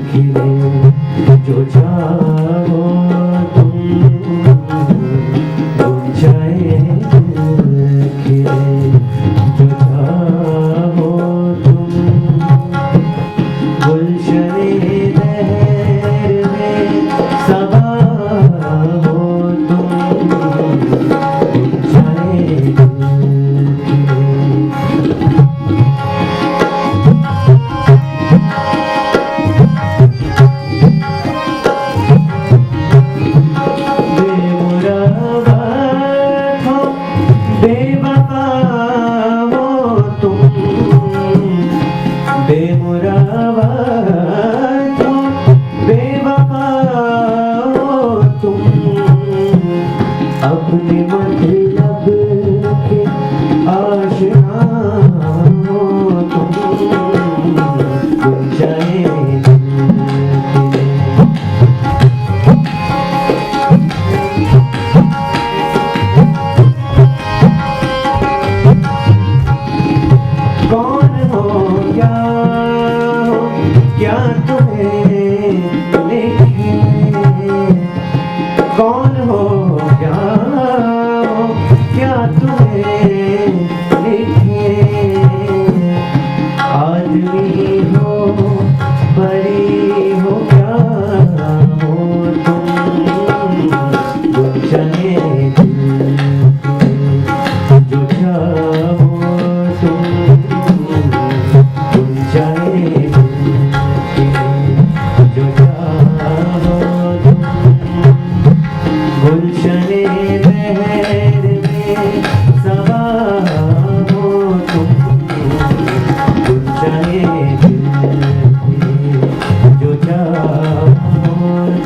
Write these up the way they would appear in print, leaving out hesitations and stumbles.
खिले जो चाहो तुम, गुंजाए खिले जो चाहो तुम, गुलशने लहर में सबा हो तुम, गुंजाए अपने मतलब के आशिना हो तुम, गुंजाए कौन हो क्या तुम्हें लिखे, कौन हो क्या तुम्हें लिखे, आदमी हो परी हो क्या हो तुम, गुंजाए जो चाहो तुम, गुंजाए जो चाहो तुम, गुलशने लहर में सबा हो तुम, गुंजाए जो चाहो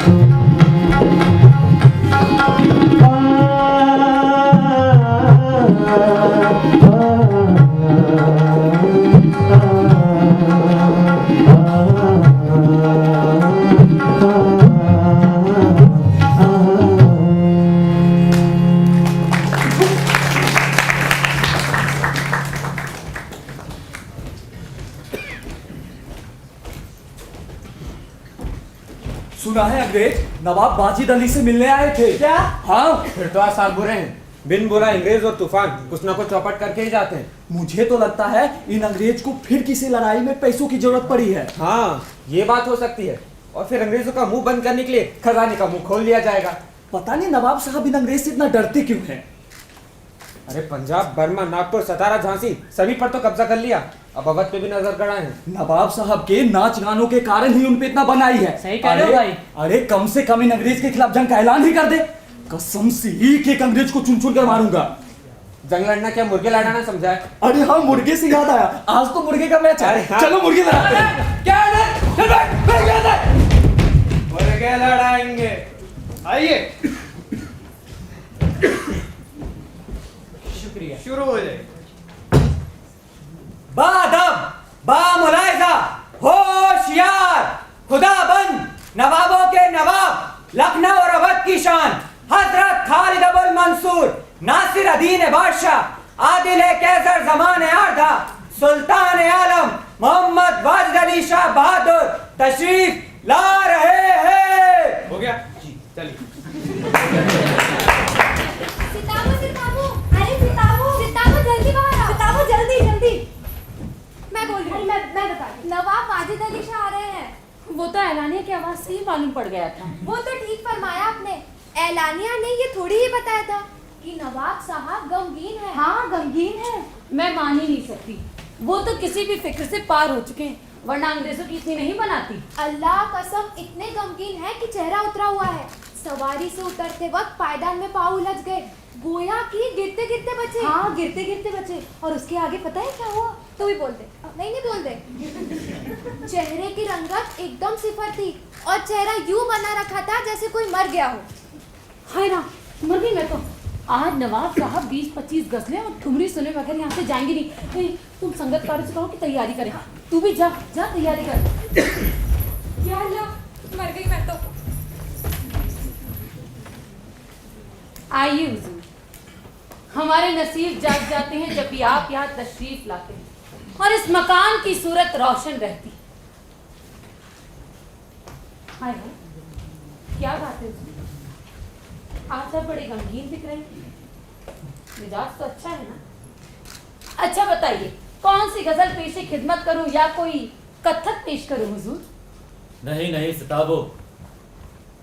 तुम। सुना है अंग्रेज नवाब वाजिद अली से मिलने आए थे। क्या? हाँ, फिर तो आज साल बुरे हैं। बिन बुरा अंग्रेज और तूफान कुछ ना कुछ चौपट करके ही जाते हैं। मुझे तो लगता है इन अंग्रेज को फिर किसी लड़ाई में पैसों की जरूरत पड़ी है। हाँ, ये बात हो सकती है। और फिर अंग्रेजों का मुंह बंद करने के लिए खजाने का मुंह खोल दिया जाएगा। पता नहीं नवाब साहब इन अंग्रेज से इतना डरते क्यों हैं। अरे पंजाब, बर्मा, नागपुर, सतारा, झांसी सभी पर तो कब्जा कर लिया। अब अवध पे भी नजर गड़ाए हैं। नवाब साहब के नाच गानों के कारण ही उन पे इतना बनाई है। सही कह रहे हो भाई। अरे कम से कम इन अंग्रेज के खिलाफ जंग का ऐलान ही कर दे। कसम से एक एक अंग्रेज को चुन चुन कर मारूंगा। जंग लड़ना क्या मुर्गे लड़ाना समझा है? अरे हाँ, मुर्गे से याद आया, आज तो मुर्गे का मैच है। हाँ। चलो मुर्गे लड़ाते हैं। क्या मुर्गे लड़ाएंगे, आइए। शुक्रिया। शुरू हो जाए। बादब, बामुलाइजा, होशियार, खुदाबंद, नवाबों के नवाब, लखनऊ और अवध की शान, हजरत खालिद अबुल मंसूर, नासिर अदीन बादशाह, आदिल कैसर ज़मान आर्धा, सुल्तान आलम, मोहम्मद वाजिद अली शाह बहादुर तशरीफ ला रहे हैं। हो गया जी, चलिए। सिताबो सिताबो, अरे सिताबो सिताबो जल्दी बाहर आओ, सिताबो जल्दी जल्दी। मैं बोल रही हूँ, मैं बताती। नवाब वाजिद अली शाह आ रहे हैं। वो तो एलानिया की आवाज से ही मालूम पड़ गया था। वो तो ठीक फरमाया आपने, एलानिया ने ये थोड़ी ही बताया था कि नवाब साहब गमगीन है। हाँ गमगीन है, मैं मान ही नहीं सकती। वो तो किसी भी फिक्र से पार हो चुके हैं, वरना अंग्रेजों की इतनी नहीं बनाती। अल्लाह कसम इतने गमगीन है कि चेहरा उतरा हुआ है। सवारी से उतरते वक्त पायदान में पाँव उलझ गए, गोया कि गिरते गिरते बचे। हाँ गिरते गिरते बचे। और उसके आगे पता है क्या हुआ? तो भी बोल दे। नहीं बोल दे। चेहरे की रंगत एकदम सिफर थी और चेहरा यूं बना रखा था जैसे कोई मर गया हो। हाय ना, मर गई मैं तो। आज नवाब साहब 20-25 गजलें और ठुमरी सुने बगैर यहाँ से जाएंगे नहीं। तुम संगतकारों से कहो कि तैयारी करें। तू भी जा जा तैयारी कर। या अल्लाह, मर गई मैं तो। आइए हुजूर, हमारे नसीब जाग जाते हैं जब भी आप यहाँ तशरीफ लाते हैं और इस मकान की सूरत रोशन रहती। हाय हाय, क्या बात है उसमें? आज आप बड़े गमगीन दिख रहे हैं। मिजाज तो अच्छा है ना? अच्छा बताइए, कौन सी गजल पेशे खिदमत करूं या कोई कथक पेश करूं हुजूर? नहीं नहीं सिताबो,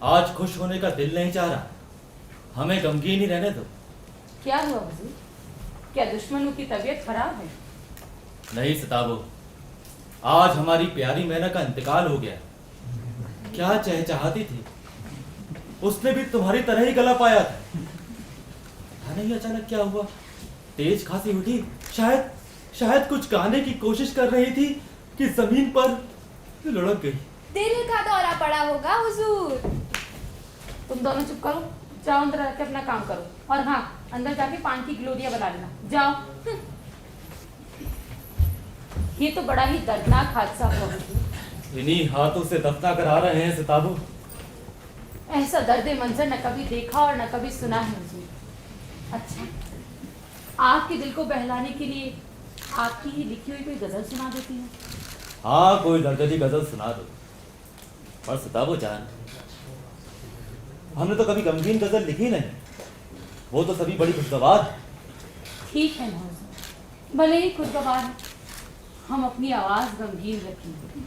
आज खुश होने का दिल नहीं चाह रहा, हमें गमगीन ही रहने दो। क्या हुआ हुजूर? क्या दुश्मनों की तबीयत खराब है? नहीं सिताबो, आज हमारी प्यारी मैना का इंतकाल हो गया। क्या चहचहाती थी, उसने भी तुम्हारी तरह ही गला पाया था। पता नहीं अचानक क्या हुआ, तेज खांसी उठी, शायद कुछ गाने की कोशिश कर रही थी कि जमीन पर लुढ़क गई। दिल का दौरा पड़ा होगा हुजूर। तुम दोनों चुप करो, जाओ अंदर आके अपना काम करो। और हाँ, अंदर जाके पान की गिलोरियां बना लेना। जाओ। ये तो बड़ा ही दर्दनाक हादसा हुआ हुजूर। इन्हीं हाथों से दफना करा रहे हैं सिताबो। ऐसा दर्द मंजर न कभी देखा और न कभी सुना है हुजूर। अच्छा, आपके दिल को बहलाने के लिए आपकी ही लिखी हुई कोई गजल सुना देती हूँ। हाँ, कोई दर्दी गजल सुना दो। और सिताबो जान, हमने तो कभी गमगीन गजल लिखी नहीं, वो तो सभी बड़ी खुशगवार। ठीक है ना हुजूर, भले ही खुशगवार है, हम अपनी आवाज गमगीन रखेंगे।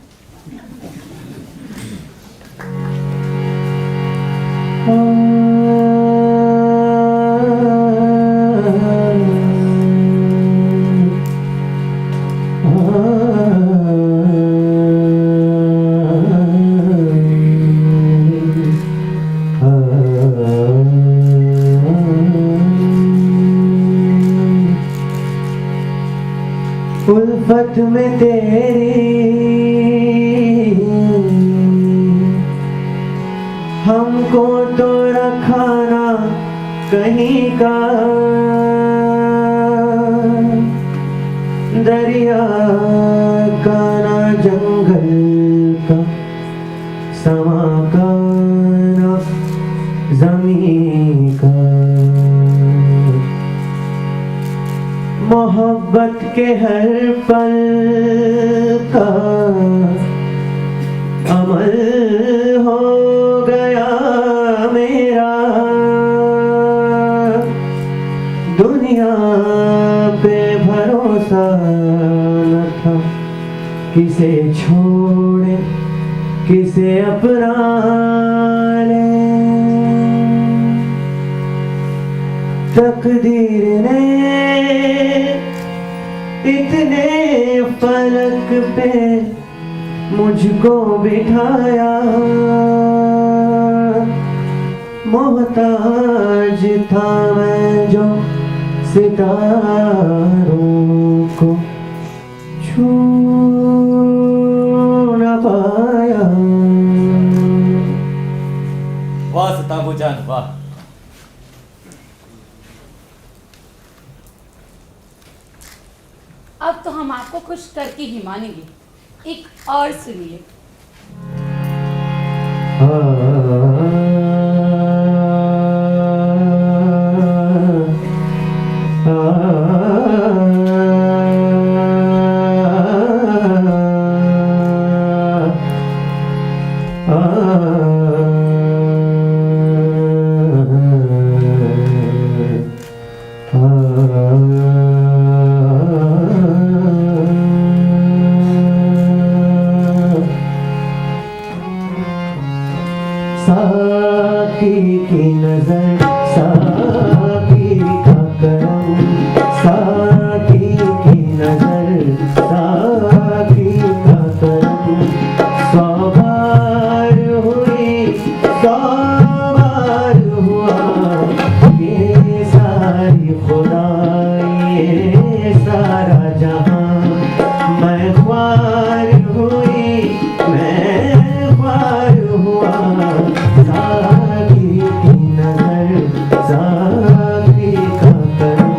उल्फत में तेरी हमको तो रखाना कहीं का, दरिया का ना जंगल का, समा का ना जमीन का। मोहब्बत के हर पल का अमल हो गया मेरा, दुनिया पे भरोसा न था, किसे छोड़े किसे अपना ले। तकदीर ने इतने फलक पे मुझको बिठाया, मोहताज था मैं जो सितारों को छू न पाया। वाह सिताबो जान वाह। अब तो हम आपको खुश करके ही मानेंगे। एक और सुनिए। साकी की नजर, साकी का करम, साकी की नजर, साकी का करम। सौ बार हुई, सौ बार हुआ ये सारी खुदाई, ये सारा जहां। मैं ख्वार हुई, मैं ख्वार हुआ, साकी की नजर, साकी का करम।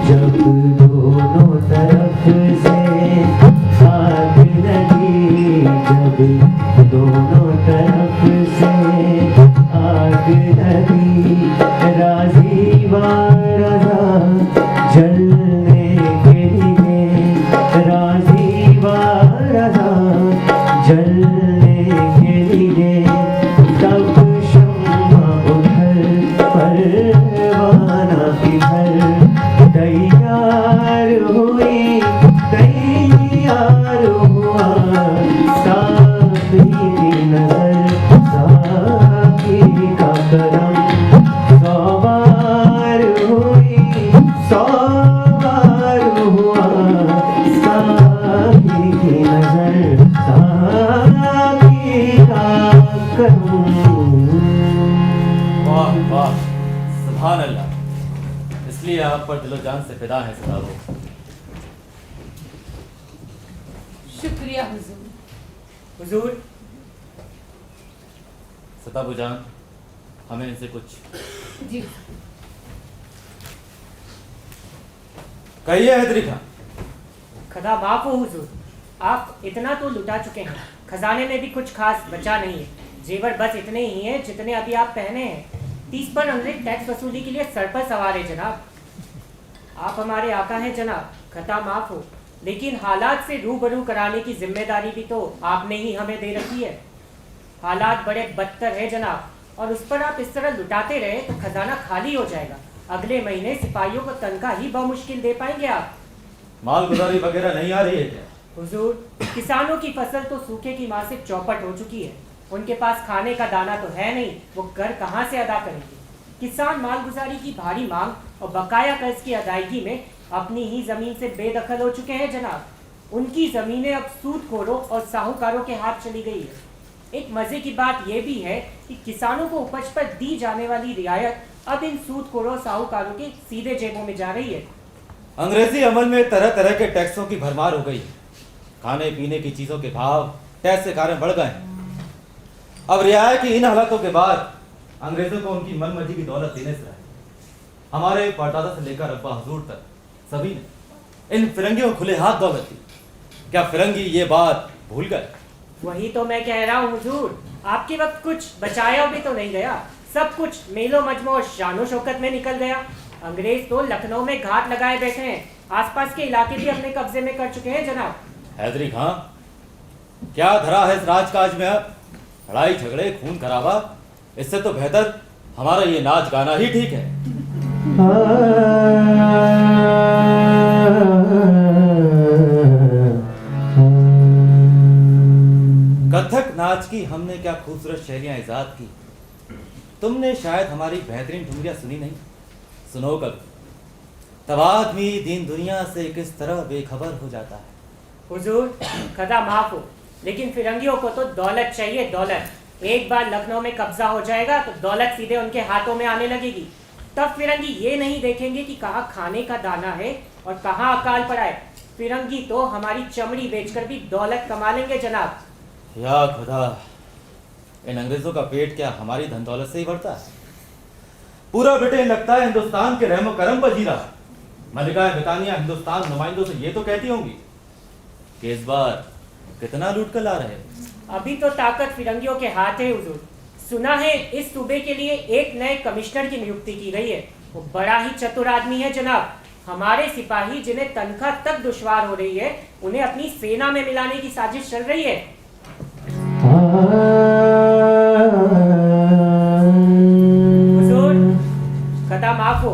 जब दोनों तरफ से आग लगी, जब दोनों तरफ से आग लगी, हुआ साकी की नजर साकी का करम सवार हुई सवार हुआ साकी की नजर साकी का करम। वाह वाह, सुभान अल्लाह। इसलिए आप पर दिलो जान से फिदा है सताबो। शुक्रिया हुजूर। हुजूर सताबो जान, हमें इनसे कुछ जी कहिए हैदरी खां। खदा माफ हो हुजूर, आप इतना तो लुटा चुके हैं, खजाने में भी कुछ खास बचा नहीं है। जेवर बस इतने ही हैं जितने अभी आप पहने हैं। 30 पर अंग्रेज टैक्स वसूली के लिए सर पर सवार है जनाब। आप हमारे आका हैं जनाब, खता माफ हो, लेकिन हालात से रूबरू कराने की जिम्मेदारी भी तो आपने ही हमें दे रखी है। हालात बड़े बदतर है जनाब, और उस पर आप इस तरह लुटाते रहे तो खजाना खाली हो जाएगा। अगले महीने सिपाहियों को तनख्वाह ही बमुश्किल दे पाएंगे आप। माल गुजारी वगैरह नहीं आ रही है क्या? हुजूर, किसानों की फसल तो सूखे की मार से चौपट हो चुकी है। उनके पास खाने का दाना तो है नहीं, वो कर कहाँ से अदा करेंगे। किसान मालगुजारी की भारी मांग और बकाया कर्ज की अदायगी में अपनी ही जमीन से बेदखल हो चुके हैं जनाब। उनकी जमीनें अब सूदखोरों और साहूकारों के हाथ चली गई है। एक मजे की बात यह भी है कि किसानों को उपज पर दी जाने वाली रियायत अब इन सूदखोरों और साहूकारों के सीधे जेबों में जा रही है। अंग्रेजी अमल में तरह तरह के टैक्सों की भरमार हो गई है। खाने पीने की चीजों के भाव टैक्स के कारण बढ़ गए हैं। अब रियायत की इन हालातों के बाद अंग्रेजों को उनकी मनमर्जी की दौलत देने से रहे। हमारे परदादा से लेकर अब्बा हुजूर तक सभी ने इन फिरंगियों को खुले हाथ दौलत दी। क्या फिरंगी ये बात भूल गए? वही तो मैं कह रहा हूँ हुजूर, आपके वक्त कुछ बचाया भी तो नहीं गया। सब कुछ मेलो मजमो और शानो शौकत में निकल गया। अंग्रेज तो लखनऊ में घाट लगाए बैठे हैं, आसपास के इलाके भी अपने कब्जे में कर चुके हैं जनाब। हैदरी खां, क्या धरा है इस राजकाज में? अब लड़ाई झगड़े खून खराबा, इससे तो बेहतर हमारा ये नाच गाना ही ठीक है। कथक नाच की हमने क्या खूबसूरत शैलियां इजाद की। तुमने शायद हमारी बेहतरीन ठुमरियां सुनी नहीं। सुनो कभी, तब आदमी दीन दुनिया से किस तरह बेखबर हो जाता है। हुजूर, खदा माफ हो, लेकिन फिरंगियों को तो दौलत चाहिए, दौलत। एक बार लखनऊ में कब्जा हो जाएगा तो दौलत सीधे उनके हाथों में आने लगेगी। तब फिरंगी ये नहीं देखेंगे कि कहाँ खाने का दाना है और कहाँ अकाल पड़ा है। फिरंगी तो हमारी चमड़ी बेचकर भी दौलत कमा लेंगे जनाब। या खुदा, इन अंग्रेजों का पेट क्या हमारी धन दौलत से ही बढ़ता है? पूरा ब्रिटेन लगता है हिंदुस्तान के रहमो करम पर जी रहा। मलिका ब्रिटानिया हिंदुस्तान नुमाइंदों से ये तो कहती होंगी कि इस बार कितना लूट कर ला रहे हैं। अभी तो ताकत फिरंगियों के हाथ है हुजूर। सुना है इस सूबे के लिए एक नए कमिश्नर की नियुक्ति की गई है। वो बड़ा ही चतुर आदमी है जनाब। हमारे सिपाही जिन्हें तनख्वाह तक दुश्वार हो रही है, उन्हें अपनी सेना में मिलाने की साजिश चल रही है। हुजूर, खता माफ हो,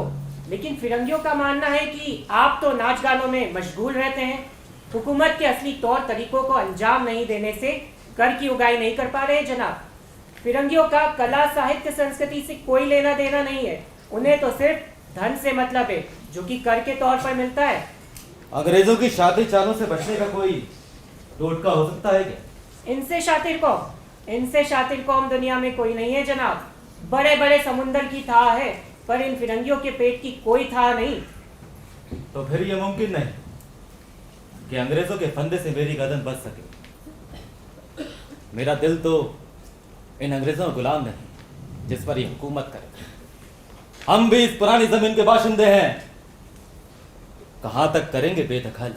लेकिन फिरंगियों का मानना है कि आप तो नाच गानों में मशगूल रहते हैं। हुकूमत के असली तौर तरीकों को अंजाम नहीं देने से कर की उगाई नहीं कर पा रहे जनाब। फिरंगियों का कला साहित्य संस्कृति से कोई लेना देना नहीं है। उन्हें तो सिर्फ धन से मतलब है, जो कि कर के तौर पर मिलता है। अंग्रेजों की शातिर चालों से बचने का कोई टोटका हो सकता है क्या? इनसे शातिर कौम दुनिया में कोई नहीं है जनाब। बड़े बड़े समुंदर की थाह है, पर इन फिरंगियों के पेट की कोई थाह नहीं। तो फिर यह मुमकिन नहीं कि अंग्रेजों के फंदे से मेरी गर्दन बच सके। मेरा दिल तो इन अंग्रेजों का गुलाम नहीं जिस पर ये हुकूमत करे। हम भी इस पुरानी जमीन के बाशिंदे हैं। कहां तक करेंगे बेदखल?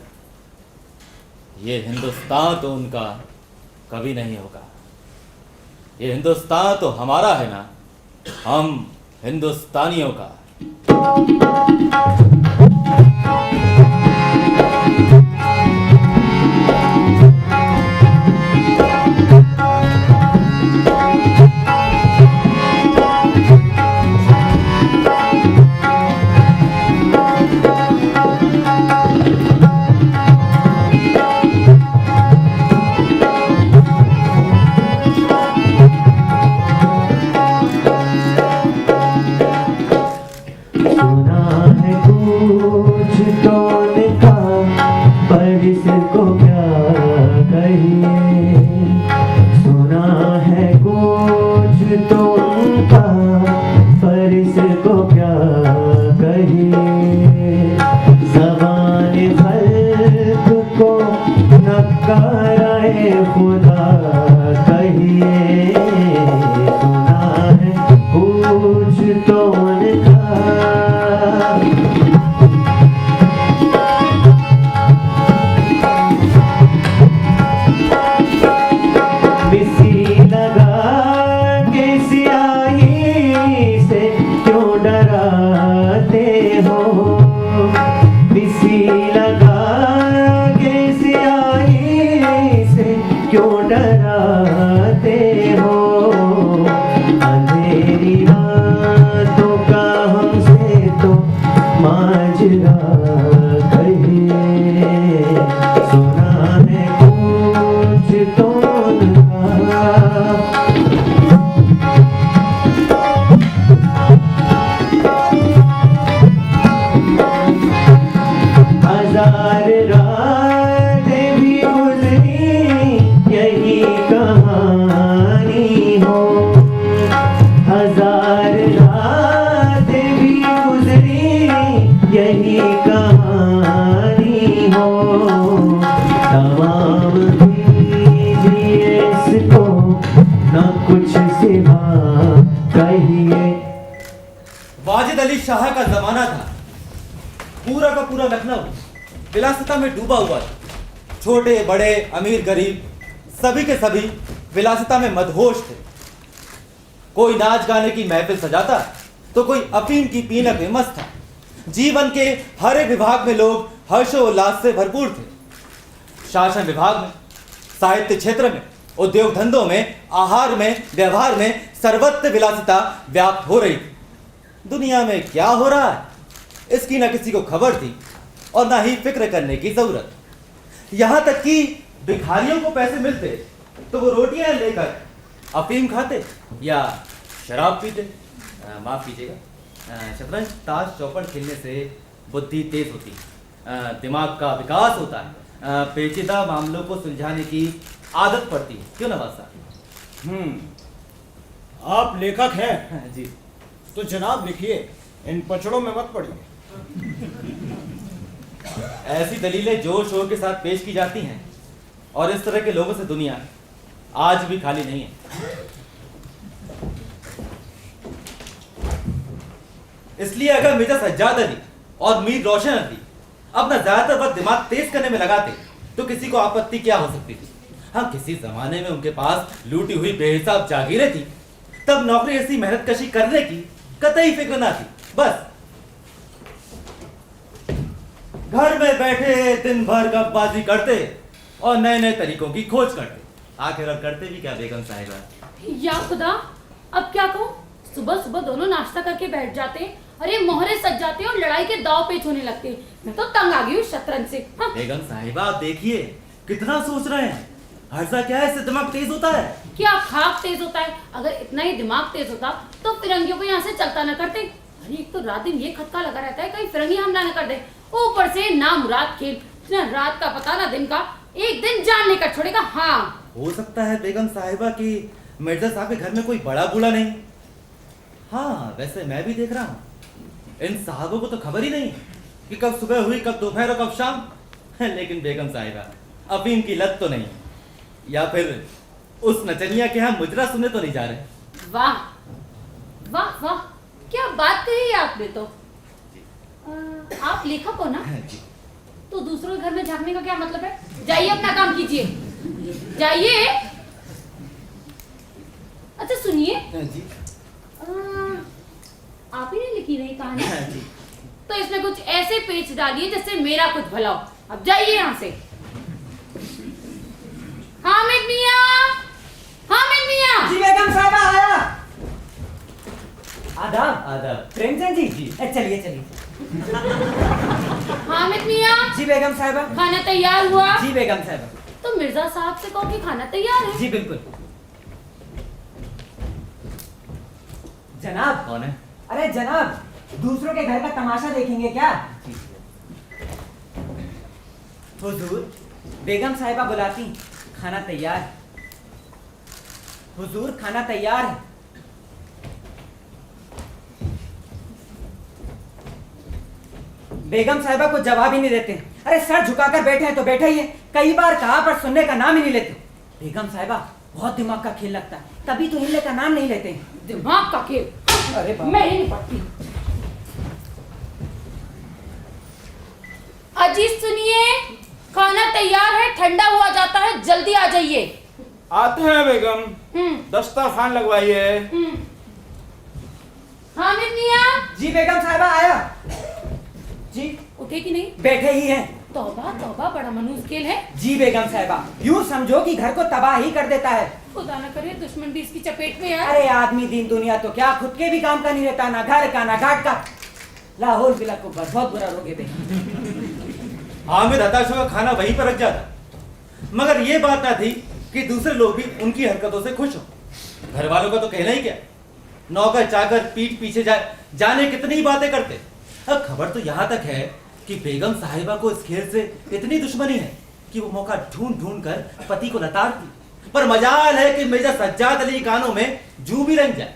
ये हिंदुस्तान तो उनका कभी नहीं होगा। ये हिंदुस्तान तो हमारा है ना, हम हिंदुस्तानियों का। कराए खुदा कहिए, सुना है कुछ तो उनका। मिसी लगा के सियाही से क्यों डराते हो, मिसी लगा के सियाही से क्यों डराते हो। अंधेरी रातों का हमसे तो माजरा कहिए, सुना है कुछ तो उनका। हजार रातें भी गुजरी यही कहानी हो, हजार रातें भी गुजरी यही कहानी हो। तमाम दीजिए इसको न कुछ सिवा कहिए। वाजिद अली शाह का जमाना था, पूरा का पूरा लखनऊ विलासिता में डूबा हुआ था। छोटे बड़े अमीर गरीब सभी के सभी विलासिता में मदहोश थे। कोई नाच गाने की महफिल सजाता तो कोई अफीम की पीनक में मस्त था। जीवन के हर एक विभाग में लोग हर्षोल्लास से भरपूर थे। शासन विभाग में, साहित्य क्षेत्र में, उद्योग धंधों में, आहार में, व्यवहार में सर्वत्र विलासिता व्याप्त हो रही थी। दुनिया में क्या हो रहा है इसकी न किसी को खबर थी और ना ही फिक्र करने की जरूरत। यहां तक कि भिखारियों को पैसे मिलते तो वो रोटियां लेकर अफीम खाते या शराब पीते। माफ कीजिएगा, शतरंज ताश चौपड़ खेलने से बुद्धि तेज होती है, दिमाग का विकास होता है, पेचीदा मामलों को सुलझाने की आदत पड़ती है। क्यों नवाज साहब? आप लेखक हैं जी। तो जनाब लिखिए, इन पचड़ों में मत पड़िए। ऐसी दलीलें जोर शोर के साथ पेश की जाती हैं और इस तरह के लोगों से दुनिया आज भी खाली नहीं है। इसलिए अगर मिर्जा सज्जाद अली और मीर रोशन अली अपना ज्यादातर वक्त दिमाग तेज करने में लगाते तो किसी को आपत्ति क्या हो सकती थी। हाँ, किसी जमाने में उनके पास लूटी हुई बेहिसाब जागीरें थी, तब नौकरी ऐसी मेहनत कशी करने की कतई फिक्र ना थी। बस घर में बैठे दिन भर गपबाजी करते और नए नए तरीकों की खोज करते। आखिर और करते भी क्या बेगम साहिबा? या खुदा, अब क्या कहूँ। सुबह सुबह दोनों नाश्ता करके बैठ जाते, अरे मोहरे सज जाते और लड़ाई के दाव पेच होने लगते। मैं तो तंग आ गई हूँ शतरंज से। हाँ। बेगम साहिबा, आप देखिए कितना सोच रहे हैं। हर्षा क्या है, इससे दिमाग तेज होता है। क्या खाक तेज होता है? अगर इतना ही दिमाग तेज होता तो फिरंगियों को यहाँ से चलता न करते। अरे एक तो रात दिन ये खटका लगा रहता है कहीं फिरंगी हमला न कर दे, ऊपर से ना मुराद खेल, ना रात का पता ना दिन का, एक दिन जान लेकर छोड़ेगा। हाँ, हो सकता है बेगम साहिबा कि मिर्जा साहब के घर में कोई बड़ा बूढ़ा नहीं। हाँ, वैसे मैं भी देख रहा हूँ इन साहबों को तो खबर ही नहीं कि कब सुबह हुई, कब दोपहर और कब शाम। लेकिन बेगम साहिबा, अफीम की लत तो नहीं, या फिर उस नचनिया के यहाँ मुजरा सुनने तो नहीं जा रहे। वाह वाह वाह, क्या बात कही है आपने तो। आप लेखक हो ना, तो दूसरों के घर में झांकने का क्या मतलब है? जाइए अपना काम कीजिए, जाइए। अच्छा सुनिए, आप ही ने लिखी नहीं कहानी? तो इसमें कुछ ऐसे पेच डालिए जिससे मेरा कुछ भला हो। अब जाइए यहाँ से। हामिद मियाँ, हामिद मियाँ। जी बेगम साहिबा, आया। आदाब। आदाब। प्रेमचंद जी, चलिए चलिए। हामिद मियाँ। जी बेगम साहिबा। खाना तैयार हुआ? जी बेगम साहिबा। तो मिर्जा साहब से कहो कि खाना तैयार है। जी बिल्कुल। जनाब। कौन है? अरे जनाब, दूसरों के घर का तमाशा देखेंगे क्या? हुजूर, बेगम साहिबा बुलाती, खाना तैयार। हुजूर, खाना तैयार है। बेगम साहिबा को जवाब ही नहीं देते। अरे सर झुकाकर बैठे हैं तो बैठे ही है, कई बार कहा पर सुनने का नाम ही नहीं लेते। बेगम साहिबा बहुत दिमाग का खेल लगता है, तभी तो हिलने का नाम नहीं लेते। दिमाग का खेल? अरे बाप। मैं ही नहीं पढ़ती। अजीज सुनिए, खाना तैयार है, ठंडा हुआ जाता है, जल्दी आ जाइए। आते हैं बेगम। दस्तरखान लगवाइए। हामिद मियां। जी बेगम साहिबा आया। जी उठे कि नहीं? बैठे ही हैं। तौबा तौबा, बड़ा मनूस खेल है। जी बेगम साहिबा, यूं समझो कि घर को तबाह ही कर देता है। खुदा न करे दुश्मन भी इसकी चपेट में आए। अरे आदमी दीन दुनिया तो क्या, खुद के भी काम का नहीं रहता, ना घर का ना घाट का। लाहौर जिला को बहुत बुरा रोगे बे। हामिद हताश होकर खाना वहीं पर रख जाता, मगर ये बात ना थी कि दूसरे लोग भी उनकी हरकतों से खुश हो। घर वालों का तो कहना ही क्या, नौकर चाकर पीठ पीछे जाने कितनी ही बातें करते। अब खबर तो यहाँ तक है कि बेगम साहिबा को इस खेल से इतनी दुश्मनी है कि वो मौका ढूंढ ढूंढ कर पति को लताड़ती। पर मजाल है कि मिर्जा सज्जाद अली कानों में जू भी रंग जाए।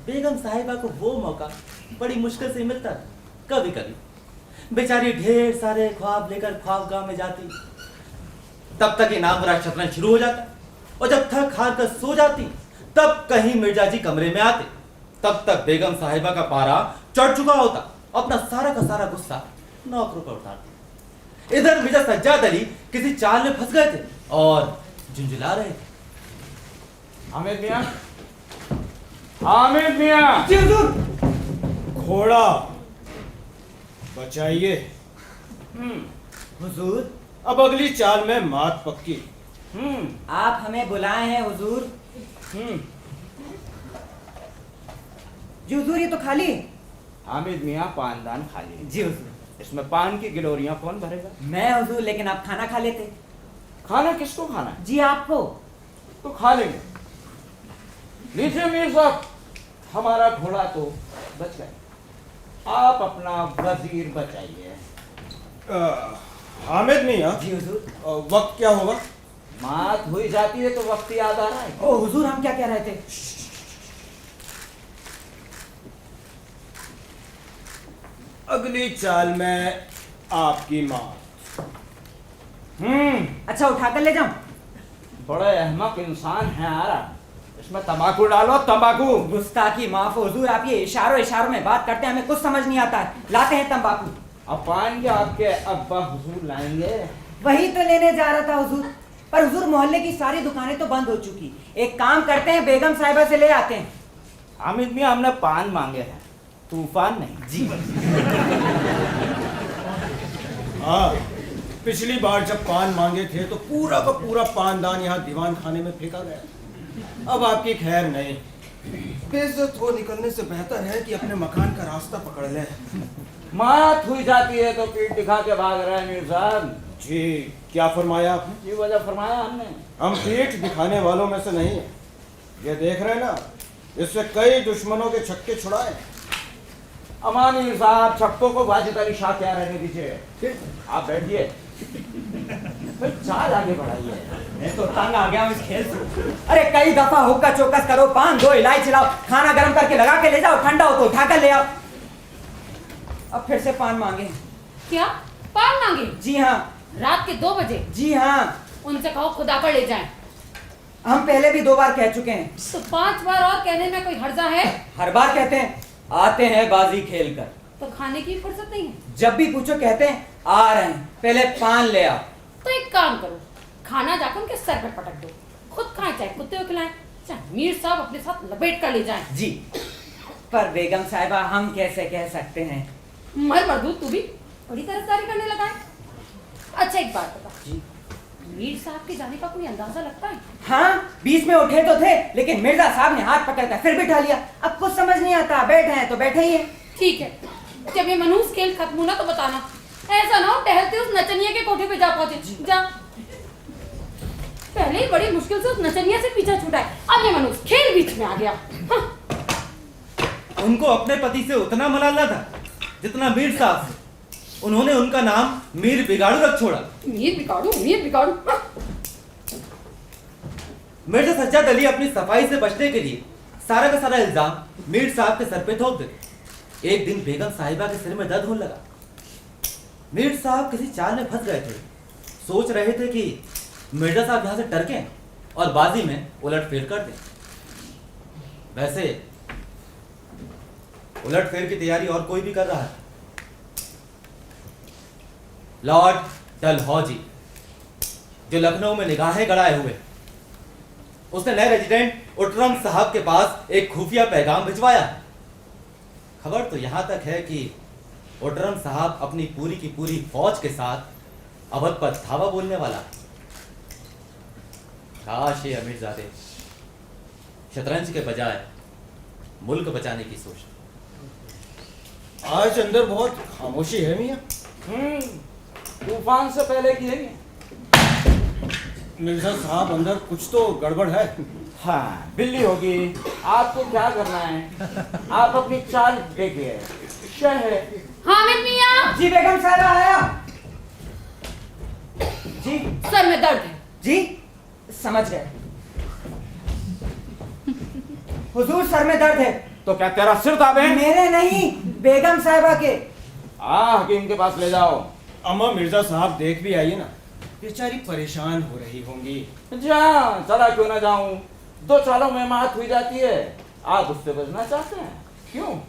बेगम साहिबा को वो मौका बड़ी मुश्किल से मिलता था। कभी कभी बेचारी ढेर सारे ख्वाब लेकर ख्वाबगाह में जाती, तब तक इनाम भरा शतरंज शुरू हो जाता, और जब थक हार कर सो जाती तब कहीं मिर्जा जी कमरे में आते। तब तक बेगम साहिबा का पारा चढ़ चुका होता, अपना सारा का सारा गुस्सा नौकरों पर उतारते। इधर मिर्जा सज्जाद अली किसी चाल में फंस गए थे और झुंझुला रहे थे। हामिद मियां, हामिद मियां। जी हुजूर। घोड़ा बचाइए। हुजूर। अब अगली चाल में मात पक्की। आप हमें बुलाए हैं हुजूर। जी हुजूर, ये तो खाली। हामिद मियां, पानदान खाली। जी हुजूर। इसमें पान की गिलोरियां कौन भरेगा? मैं हुजूर, लेकिन आप खाना खा लेते। खाना किसको खाना है? जी आपको। तो खा लेंगे। लीजिए मीर साहब, हमारा घोड़ा तो बच गया, आप अपना वजीर बचाइए। हामिद मियां। जी हुजूर। वक्त क्या होगा? मात हुई जाती है तो वक्त याद आ रहा है। ओ हुजूर, हम क्या कह रहे थे? अगली चाल में आपकी मात। अच्छा, उठाकर ले जाऊं? बड़े अहमक इंसान हैं यार, इसमें तंबाकू डालो, तंबाकू। गुस्ताखी माफ हुजूर, आप ये इशारों में बात करते हैं, हमें कुछ समझ नहीं आता है। लाते हैं तंबाकू। अब पाएंगे आपके अब्बा हुजूर लाएंगे। वही तो लेने जा रहा था हुजूर, पर हुजूर मोहल्ले की सारी दुकानें तो बंद हो चुकी। एक काम करते हैं, बेगम साहिबा से ले आते हैं। हामिद मियां, हमने पान मांगे हैं, तूफान नहीं। जी। हाँ, पिछली बार जब पान मांगे थे तो पूरा का पूरा पानदान यहाँ दीवान खाने में फेंका गया। अब आपकी खैर नहीं, बेइज्जत हो निकलने से बेहतर है कि अपने मकान का रास्ता पकड़ लें। मात हुई जाती है तो पीठ दिखा के भाग रहे हैं मीर साहब। जी, क्या फरमाया आपने? जी वजह फरमाया हमने। हम पीठ दिखाने वालों में से नहीं है। ये देख रहे हैं ना, इससे कई दुश्मनों के छक्के छुड़ाए। अमान मीर साहब, छक्कों को वाजिद अली शाह क्या रहने दीजिए, आप बैठिए, फिर चाल आगे बढ़ाइए। मैं तो तंग आ गया हूँ इस खेल से। अरे कई दफा हुक्का चौकस करो, पान दो, इलायची लाओ, खाना गर्म करके लगा के ले जाओ, ठंडा हो तो उठाकर ले आओ। अब फिर से पान मांगे। क्या पान मांगे? जी हाँ। रात के 2 बजे? जी हाँ। उनसे कहो खुदा पर ले जाएं। हम पहले भी 2 बार कह चुके हैं। तो 5 बार और कहने में कोई हर्जा है? हर बार कहते हैं आते हैं बाजी खेल कर। तो खाने की फुर्सत नहीं है? जब भी पूछो कहते हैं आ रहे हैं, पहले पान ले आओ। तो एक काम करो, खाना जाकर उनके सर पर पटक दो, खुद खाएं चाहे कुत्ते को खिलाएं, चाहे मीर साहब अपने साथ लपेट कर ले जाएं। जी, पर बेगम साहिबा हम कैसे कह सकते हैं? मर मरदूद, तू भी बड़ी तरफदारी करने लगा है। अच्छा एक बात बता जी, मीर साहब के जाने का कोई अंदाजा लगता है? हाँ, बीच में उठे तो थे, लेकिन मिर्जा साहब ने हाथ पकड़कर फिर बिठा लिया। अब कुछ समझ नहीं आता, बैठे हैं तो बैठे ही हैं। ठीक है, जब ये मनूस खेल खत्म हो ना तो बताना, ऐसा ना हो टहलते उस नचनिया के कोठे पे जा पहुंचे। जा, पहले ही बड़ी मुश्किल से उस नचनिया से पीछा छूटा है, अब ये मनूस खेल बीच में आ गया। हाँ। उनको अपने पति से उतना मलाला था जितना मीर साहब से। उन्होंने उनका नाम मीर बिगाड़ू रख छोड़ा। मीर बिगाड़ू, मीर बिगाड़ू। हाँ। मिर्जा सज्जाद अली अपनी सफाई से बचने के लिए सारा का सारा इल्जाम मीर साहब के सर पे थोप देते। एक दिन बेगम साहिबा के सिर में दर्द होने लगा। मीर साहब किसी चाल में फंस गए थे, सोच रहे थे कि मिर्जा साहब यहाँ से टरकें और बाजी में उलटफेर कर दें। वैसे उलटफेर की तैयारी और कोई भी कर रहा है। लॉर्ड डलहौजी, जो लखनऊ में निगाहें गड़ाए हुए, उसने नए रेजिडेंट उटरम साहब के पास एक खुफिया पैगाम भिजवाया। खबर तो यहां तक है कि उटरम साहब अपनी पूरी की पूरी फौज के साथ अवध पर धावा बोलने वाला। काश ये अमीरजादे शतरंज के बजाय मुल्क बचाने की सोच। आज अंदर बहुत खामोशी है मियाँ। तूफान से पहले की है। मिर्जा साहब अंदर कुछ तो गड़बड़ है। हाँ, बिल्ली होगी। आपको क्या करना है? आप अपनी चाल देखिए। शह हामिद मियाँ, जी बेगम साहब आया। जी सर में दर्द है। जी समझ गए। हुजूर सर में दर्द है। तो क्या तेरा सिर दाबे? मेरे नहीं, बेगम साहिबा के। हकीम के पास ले जाओ। अम्मा मिर्जा साहब देख भी आइए ना, बेचारी परेशान हो रही होंगी। जा, चला क्यों ना जाऊं? दो चालों में मात हुई जाती है। आप उससे बचना चाहते हैं? क्यों?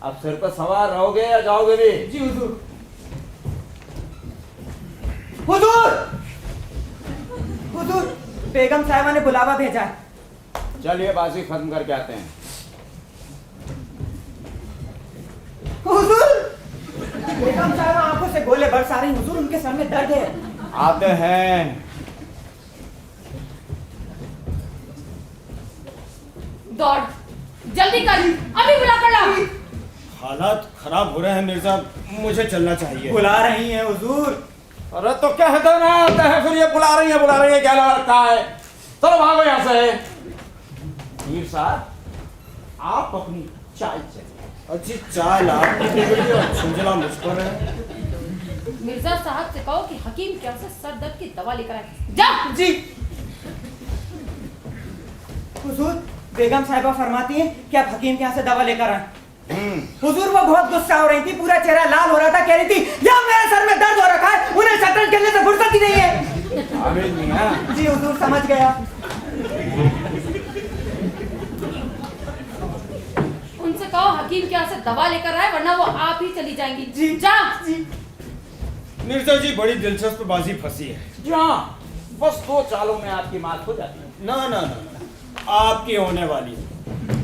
आप सिर पर सवार रहोगे या जाओगे भी? जी हुजूर। हुजूर, हुजूर, बेगम साहिबा ने बुलावा भेजा है। चलिए बाजी खत्म करके आते हैं। हुजूर, बेगम साहिबा आंखों से गोले बरसा रही। हुजूर, उनके सर में दर्द है। आते हैं। दौड़, जल्दी कर, अभी बुला कर ला। हालात खराब हो रहे हैं मिर्जा, मुझे चलना चाहिए। बुला रही हैं हुजूर। अरे तो कह दो ना, आते हैं फिर ये बुला रही है क्या लगता है? चलो भागो यहाँ से। मीर साहब, आप अपनी चाल चलिए। अच्छी चाल आपकी बिगड़ी और झुंझला मुझ पर है। मिर्जा साहब से कहो कि हकीम के यहाँ से सर दर्द की दवा लेकर आए। जा। जी हुजूर, बेगम साहिबा फरमाती हैं कि आप हकीम के यहाँ से दवा लेकर आए। हुजूर, वो बहुत गुस्सा हो रही थी, पूरा चेहरा लाल हो रहा था। कह रही थी या मेरे सर में दर्द हो रखा है, उन्हें शतरंज खेलने से फुर्सत ही नहीं है। जी हुजूर, समझ गया। उनसे कहो हकीम के यहाँ से दवा लेकर आए, वरना वो आप ही चली जाएंगी। जी जा। जी। मिर्जा जी, बड़ी दिलचस्प बाजी फंसी है। हाँ, बस दो चालों में आपकी मात हो जाती है। ना ना ना ना, आपकी होने वाली है।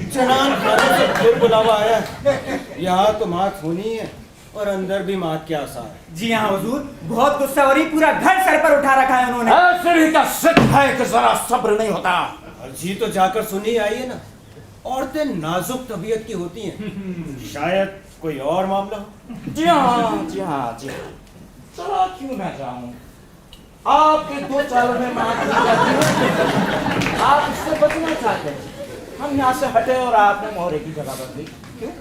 चनान खाने से फिर बुलावा आया। यहाँ तो मात होनी है और अंदर भी मात के आसार है। जी हाँ हुजूर, बहुत गुस्सा हो रही, पूरा घर सर पर उठा रखा है उन्होंने। ऐसे ही का सिद्ध है कि जरा सब्र नहीं होता। जी तो जाकर सुनी आइए ना, औरतें नाजुक तबीयत की होती हैं। शायद कोई और मामला हो। जी हाँ, जी हाँ, जी हाँ। चला क्यों ना जाऊं? आपके दो चालों में मात हो जाती है। आप इससे बचना चाहते हैं। हम यहाँ से हटे और आपने मोहरे की जगह बदली। क्यों?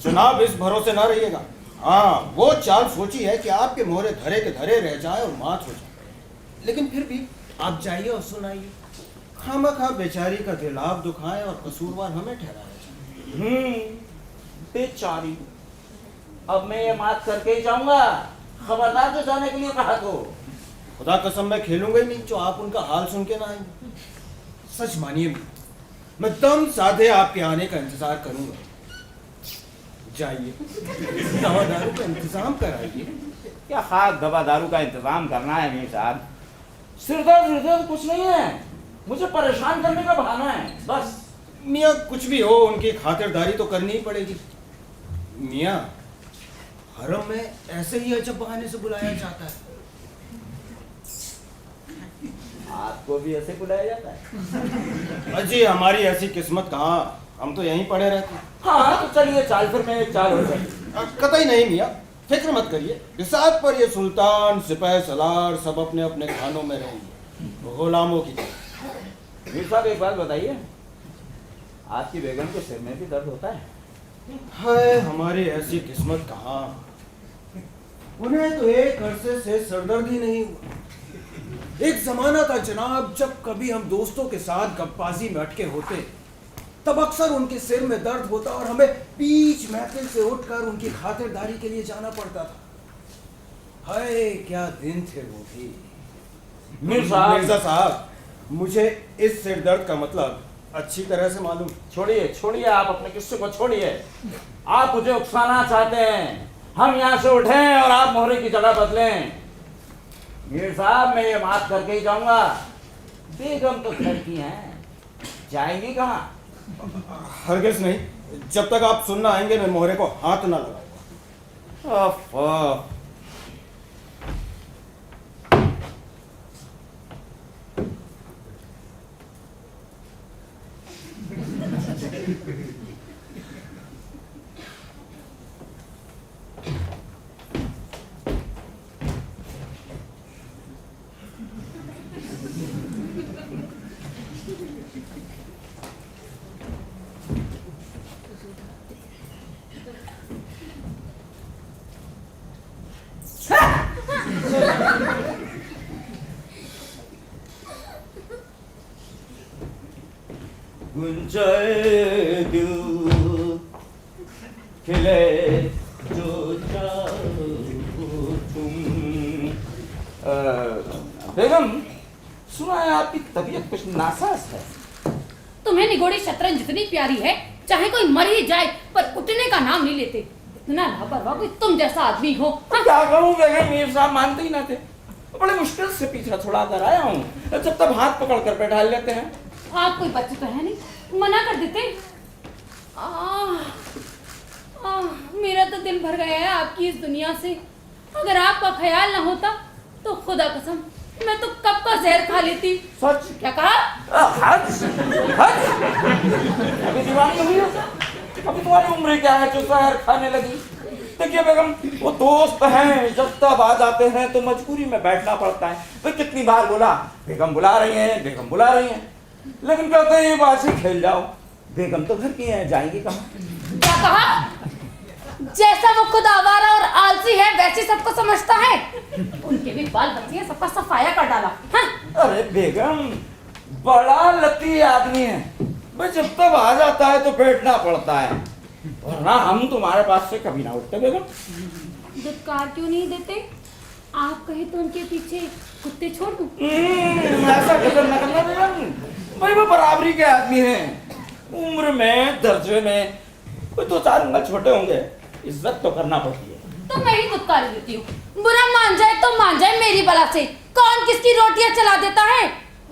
जनाब, इस भरोसे ना रहिएगा। हाँ, वो चाल सोची है कि आपके मोहरे धरे के धरे रह जाए और मात हो जाए। लेकिन फिर भी आप जाइए और सुनाइए। खामखा बेचारी का दिल आप दुखाएं और कसूरवार हमें ठहराया जाए। बेचारी, अब मैं ये मात करके ही जाऊंगा। खबरदार जो जाने के लिए कहा तो। खुदा कसम मैं खेलूंगा ही नहीं जो आप उनका हाल सुन के ना आएंगे। सच मानिए, मैं दम साधे आपके आने का इंतजार करूंगा। जाइए, दवा दारू का इंतजाम कराइए। क्या खास दवा दारू का इंतजाम करना है मीर साहब? सिरदर्द कुछ नहीं है, मुझे परेशान करने का बहाना है बस। मियाँ, कुछ भी हो, उनकी खातिरदारी तो करनी ही पड़ेगी। मियाँ, हरम में ऐसे ही अजब बहाने से बुलाया जाता है। आपको भी ऐसे बुलाया जाता है? अजी, हमारी ऐसी किस्मत कहाँ, हम तो यहीं पड़े रहते हैं। हाँ तो चलिए, चाल फिर मैं एक चाल हो जाए। कतई नहीं मियाँ, फिक्र मत करिए। बिसात पर ये सुल्तान सिपाही सलार सब अपने अपने खानों में रहेंगे, गुलामों की तरह। मीर साहब, एक बात बताइए, आपकी बेगम के सिर में भी दर्द होता है? हाय, हमारी ऐसी किस्मत कहाँ। उन्हें तो एक अरसे से सरदर्द ही नहीं हुआ। एक जमाना था जनाब, जब कभी हम दोस्तों के साथ गप्पाजी में अटके होते, तब अक्सर उनके सिर में दर्द होता और हमें बीच महफिल से उठकर उनकी खातिरदारी के लिए जाना पड़ता था। हाय क्या दिन थे वो भी। मिर्जा साहब, मुझे इस सिर दर्द का मतलब अच्छी तरह से मालूम। छोड़िए छोड़िए, आप अपने किस्से को छोड़िए। आप मुझे उकसाना चाहते हैं, हम यहाँ से उठें और आप मोहरे की जगह बदलें। मीर साहब, मैं ये बात करके ही जाऊंगा, बेगम तो घर की हैं, जाएंगी कहाँ? हरगिज नहीं, जब तक आप सुनना आएंगे मैं मोहरे को हाथ ना लगाऊंगा। अफ़, गुंजाए दिल खिले जो चाहो तुम। बेगम, सुना है आपकी तबीयत कुछ नासाज है। तुम्हें निगोड़ी शतरंज जितनी प्यारी है, चाहे कोई मर ही जाए पर उठने का नाम नहीं लेते। इतना लापरवाह कोई तुम जैसा आदमी हो। हाँ? क्या कहूँ बेगम, मीर साहब मानते ही ना थे। बड़े मुश्किल से पीछा छुड़ा कर आया हूँ, जब तक हाथ पकड़ कर बैठा लेते हैं। आप कोई बच्चे तो है नहीं, मना कर देते। मेरा तो दिल भर गया है आपकी इस दुनिया से। अगर आपका ख्याल ना होता तो खुदा कसम मैं तो कब का जहर खा लेती। सच? क्या कहा? हद हद, अभी दीवानी हुई हो? अभी तुम्हारी उम्र क्या है जो जहर खाने लगी? देखिए बेगम, वो दोस्त हैं, जब तब आ जाते हैं तो मजबूरी में बैठना पड़ता है। तो कितनी बार बोला, बेगम बुला रही हैं, बेगम बुला रही हैं, लेकिन कहते हैं ये बात ही खेल जाओ। बेगम तो घर की हैं, जाएंगी कहाँ? क्या कहा? जैसा वो खुद आवारा और आलसी है वैसे सबको समझता है। उनके भी बाल बच्चे हैं, सबका सफाया कर डाला। हाँ? अरे बेगम, बड़ा लती आदमी है, बस जब तक आ जाता है तो बैठना पड़ता है, वरना हम तुम्हारे पास से कभी ना उठते। बेगम, दुत्कार क्यों नहीं देते? आप कहे तो उनके पीछे कुत्ते छोड़ दूं? ऐसा कदर न करना बेगम, भाई वो बराबरी के आदमी हैं, उम्र में दर्जे में कोई 2-4 उंगल छोटे होंगे, इज्जत तो करना पड़ती है। तो मैं ही दुत्कार देती हूँ, बुरा मान जाए तो मान जाए मेरी बला से। कौन किसकी रोटियां चला देता है?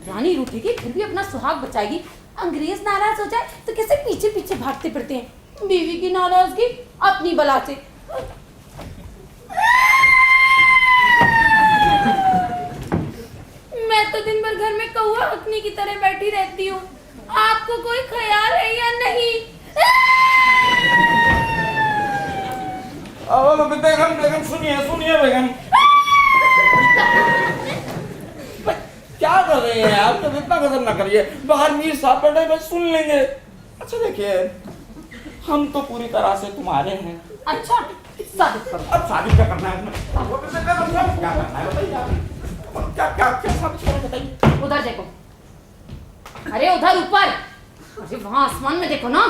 रानी रूठेगी फिर भी अपना सुहाग बचाएगी, अंग्रेज नाराज हो जाए तो कैसे पीछे पीछे भागते फिरते हैं। बीवी की नाराजगी अपनी बला से। मैं तो दिन भर घर में कौआ हकनी की तरह बैठी रहती हूँ। आपको कोई ख्याल है या नहीं? बेगम बेगम सुनिए सुनिए बेगम, क्या कर रही हैं आप? तो इतना गजब ना करिए, बाहर मीर साहब बैठे, बस सुन लेंगे। अच्छा देखिए, हम तो पूरी तरह से तुम्हारे हैं। अच्छा, शादी करो। अब शादी क्या करना है? क्या करना है बताइए, क्या क्या क्या सब बताइए। उधर देखो, अरे उधर ऊपर, अरे वहां आसमान में देखो ना।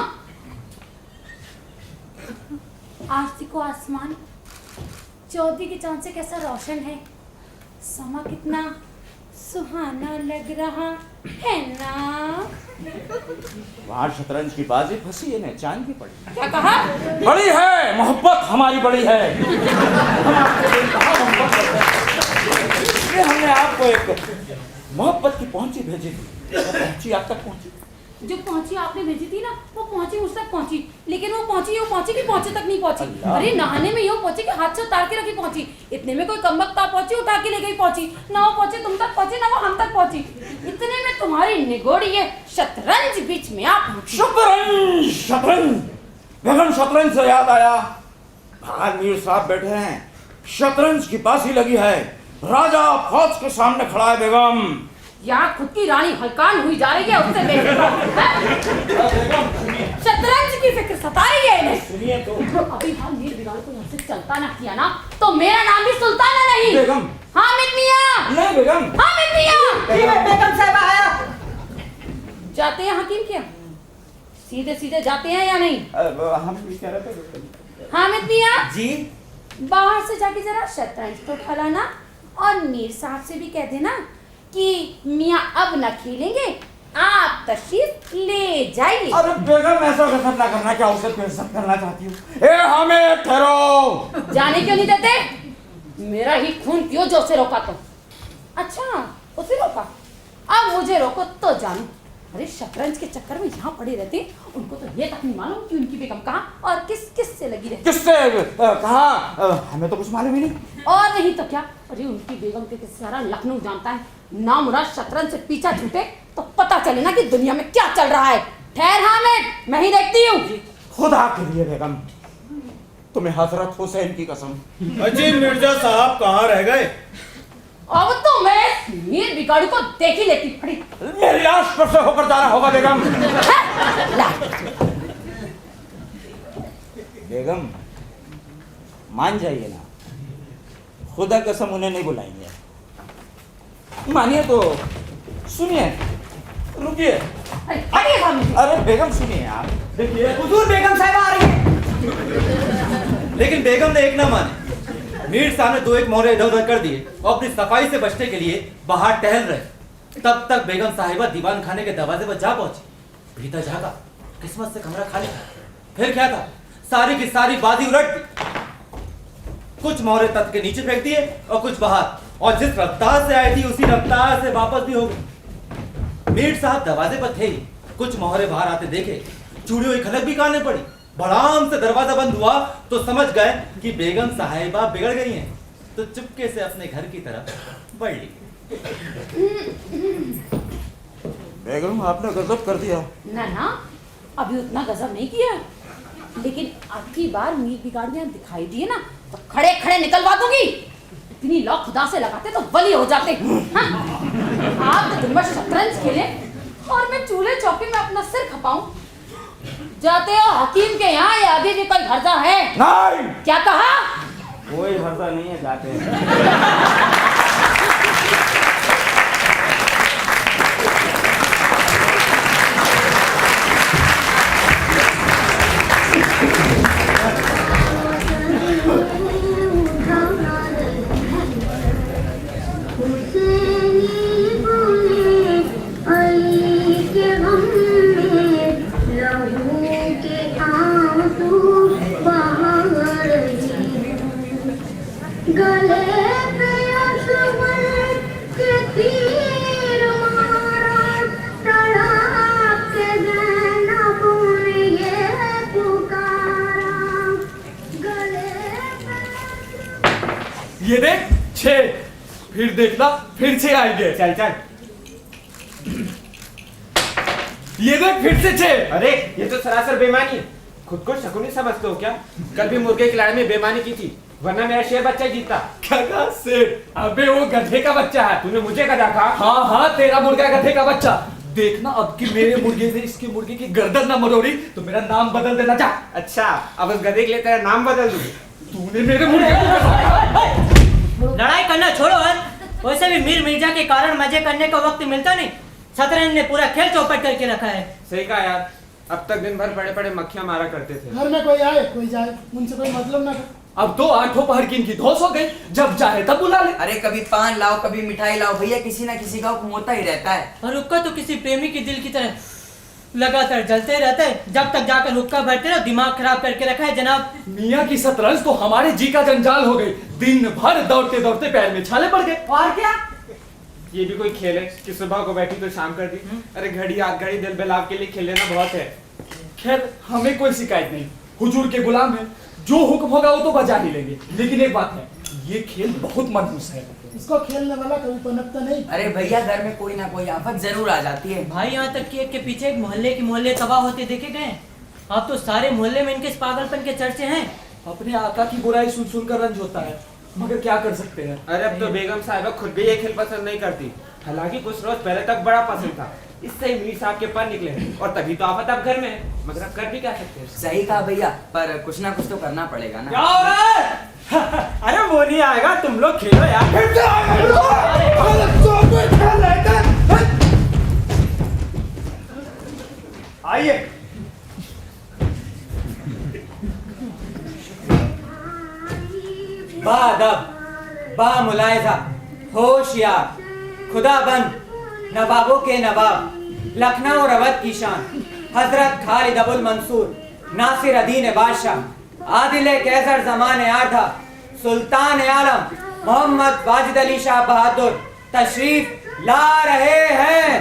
आज देखो आसमान चौधरी के चांद से कैसा रोशन है, समा कितना सुहाना लग रहा है ना। वहां शतरंज की बाजी फंसी है, चांद की पड़ी। क्या कहा? बड़ी है मोहब्बत, हमारी बड़ी है। हमने आपको एक मोहब्बत की पहुंची भेजी थी, पहुंची आप तक पहुंची? जो पहुंची आपने भेजी थी ना, वो पहुंची मुझ तक पहुंची, लेकिन वो पहुंची कि पहुंचे तक नहीं पहुंची। अरे नहाने में यूं पहुंची कि हाथ से उतार के रखी पहुंची। इतने में कोई कमबख्त पहुंची, उठा के ले गई पहुंची। ना वो पहुंचे तुम तक पहुंची, ना वो हम तक पहुंची। इतने में तुम्हारी निगोड़ी है शतरंज बीच में आ पहुंची। शतरंज शतरंज, बेगम शतरंज से याद आया, बाहर मीर साहब बैठे हैं, शतरंज की बाजी लगी है, राजा फौज के सामने खड़ा है। बेगम, यहाँ खुद की रानी हलकान हुई जा रही है, उससे शतरंज की फिक्र सता रही है इन्हें। सुनिए तो, अभी हम मीर बिलाल को यहाँ से चलता ना किया ना, तो मेरा नाम भी सुल्ताना नहीं। बेगम। हामिद मियां। नहीं बेगम। हामिद मियां। बेगम साहब आया। जाते हैं हकीम क्या? सीधे सीधे जाते हैं या नहीं? हम भी कह रहे थे। हामिद मियां जी, बाहर से जाके जरा शतरंज तो खिलाना और मीर साहब से भी कह देना कि मियाँ अब न खेलेंगे, आप तशरीफ ले जाइए। अरे बेगम ऐसा गजब ना करना, क्या उसे बेइज्जत करना चाहती हूँ? ए हमें ठहरो। जाने क्यों नहीं देते? मेरा ही खून क्यों जो से रोका तो? अच्छा उसे रोका, अब मुझे रोको तो जानू। अरे शतरंज के चक्कर में यहाँ पड़े रहते, उनको तो ये तक नहीं मालूम कि उनकी बेगम कहाँ और किस किस से लगी रहती। किससे? कहाँ? हमें तो कुछ मालूम ही नहीं। और नहीं तो क्या, अरे उनकी बेगम के सारा लखनऊ जानता है। नामुराद शतरंज से पीछा छूटे तो पता चले ना कि दुनिया में क्या चल रहा है। ठहर हामिद, मैं ही देखती हूँ। खुदा के लिए बेगम, तुम्हें हजरत हुसैन की कसम। अजी मिर्जा साहब कहाँ रह गए? अब तो मैं मीर बिगाड़ू को देख ही लेती पड़ी। मेरी आस पर से होकर जाना होगा बेगम। बेगम मान जाइए ना, खुदा कसम उन्हें नहीं बुलाएंगे। मानिए तो सुनिए, रुकिए। अरे बेगम सुनिए आप। देखिए हुजूर बेगम साहिबा आ रही है। लेकिन बेगम ने एक ना माने। मीर साहब ने 2-1 मोहरे इधर उधर कर दिए और अपनी सफाई से बचने के लिए बाहर टहल रहे। तब तक बेगम साहिबा दीवान खाने के दरवाजे पर जा पहुंची। भीतर जागा, किस्मत से कमरा खाली था। फिर क्या था, सारी की सारी बाजी उलट दी। कुछ मोहरे तख्त के नीचे फेंक दिए और कुछ बाहर, और जिस रफ्तार से आई थी उसी रफ्तार से वापस भी हो गई। मीर साहब दरवाजे पर थे ही, कुछ मोहरे बाहर आते देखे, चूड़ी हुई खनक भी काटने पड़ी। बड़ाम से दरवाजा बंद हुआ तो समझ गए कि बेगम साहिबा बिगड़ गई हैं, तो चुपके से अपने घर की तरफ बढ़ ली। बेगम आपने गजब कर दिया। ना ना, अभी उतना गजब नहीं किया, लेकिन अब की बार मीर बिगाड़ियां दिखाई दिए ना तो खड़े खड़े निकलवा दूंगी। इतनी लौ खुदा से लगाते तो वली हो जाते। हाँ? आप तो दिन भर शतरंज खेले और मैं चूल्हे चौके में अपना सिर खपाऊं। जाते हो हकीम के यहाँ या अभी भी कोई हर्जा है? नहीं। क्या कहा? कोई हर्जा नहीं है, जाते हैं। ये देख 6, फिर देखना फिर 6 आएंगे। चल चल। ये देख फिर से 6। अरे ये तो सरासर बेईमानी। खुद को शकुनी समझते हो क्या? कल भी मुर्गे की लड़ाई में बेईमानी की थी, वरना मेरा शेर बच्चा ही जीता। क्या कहा? शेर? अबे वो गधे का बच्चा है। तूने मुझे कहा था? हाँ हाँ, तेरा मुर्गा गधे का बच्चा। देखना अब कि मेरे मुर्गे से इसके मुर्गे की गर्दन ना मरोड़ी तो मेरा नाम बदल देना चाह। अच्छा, अब उस गधे के लिए तेरा नाम बदल दूं? तूने मेरे मुर्गे को लड़ाई करना छोड़ो हद। वैसे भी मीर मिर्जा के कारण मजे करने का वक्त मिलता नहीं। शतरंज ने पूरा खेल चौपट करके रखा है। सही कहा यार, अब तक दिन भर पड़े पड़े मक्खियां मारा करते थे। घर में कोई आए कोई जाए, उनसे कोई मतलब ना कर। अब तो 8 पहर की इनकी धौस हो गई, जब चाहे तब बुला ले। अरे कभी पान लाओ कभी मिठाई लाओ, भैया किसी ना किसी का मोता ही रहता है। और हुक्का तो किसी प्रेमी के दिल की तरह लगातार जलते रहता है, जब तक जाकर हुक्का भरते रहो। दिमाग खराब करके रखा है जनाब। मियाँ की शतरंज तो हमारे जी का जंजाल हो गई। दिन भर दौड़ते दौड़ते पैर में छाले पड़ गए। और क्या? ये भी कोई खेल है कि सुबह को बैठी तो शाम कर दी? अरे घड़ी आग घड़ी दिल बेलाव के लिए खेल लेना बहुत है। खैर हमें कोई शिकायत नहीं, हुजूर के गुलाम है, जो हुक्म होगा वो तो बजा ही लेंगे। लेकिन एक बात है, ये खेल बहुत मनहूस है। इसको खेलने वाला कभी पनपता नहीं। अरे भैया घर में कोई ना कोई आफत जरूर आ जाती है। भाई यहाँ तक कि एक के पीछे एक मोहल्ले तबाह होते देखे गए। अब तो सारे मोहल्ले में इनके इस पागलपन के चर्चे हैं। अपने आका की बुराई सुन सुनकर रंज होता है, मगर क्या कर सकते हैं। अरे अब तो बेगम साहिबा खुद भी ये खेल पसंद नहीं करती, हालांकि कुछ रोज पहले तक बड़ा पसंद था। इससे ही मीर साहब के पर निकले और तभी तो आफत अब घर में है, मगर अब कर भी क्या सकते हैं। सही कहा भैया, पर कुछ ना कुछ तो करना पड़ेगा ना। क्या हो रहा है? अरे वो नहीं आएगा, तुम लोग खेलो यार। आइए। बामुलायजा होशियार खुदाबंद नवाबों के नवाब लखनऊ और अवध की शान हजरत खालिद अबुल मंसूर नासिर अदीन बादशाह आदिल कैसर जमान आर्धा सुल्तान आलम मोहम्मद वाजिद अली शाह बहादुर तशरीफ ला रहे हैं।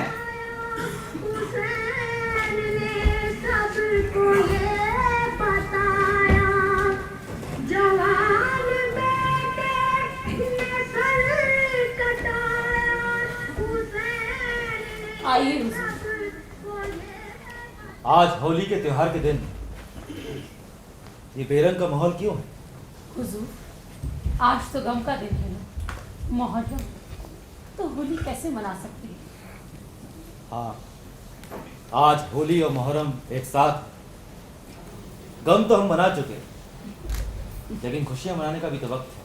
आइए। आज होली के त्योहार के दिन ये बेरंग का माहौल क्यों है? हुजूर, आज तो गम का दिन है ना, मुहर्रम, तो होली कैसे मना सकते हैं? हाँ, आज होली और मुहर्रम एक साथ। गम तो हम मना चुके, लेकिन खुशियां मनाने का भी तो वक्त है।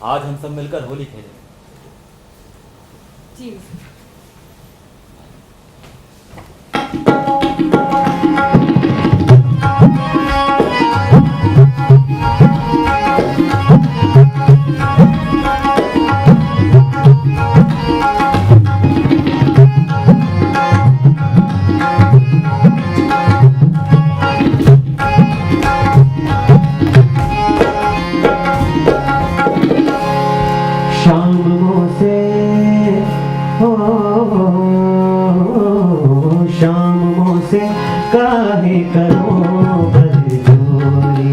आज हम सब मिलकर होली खेलें। जी हुजूर। शामों से शामों से काहे करो बरजोरी,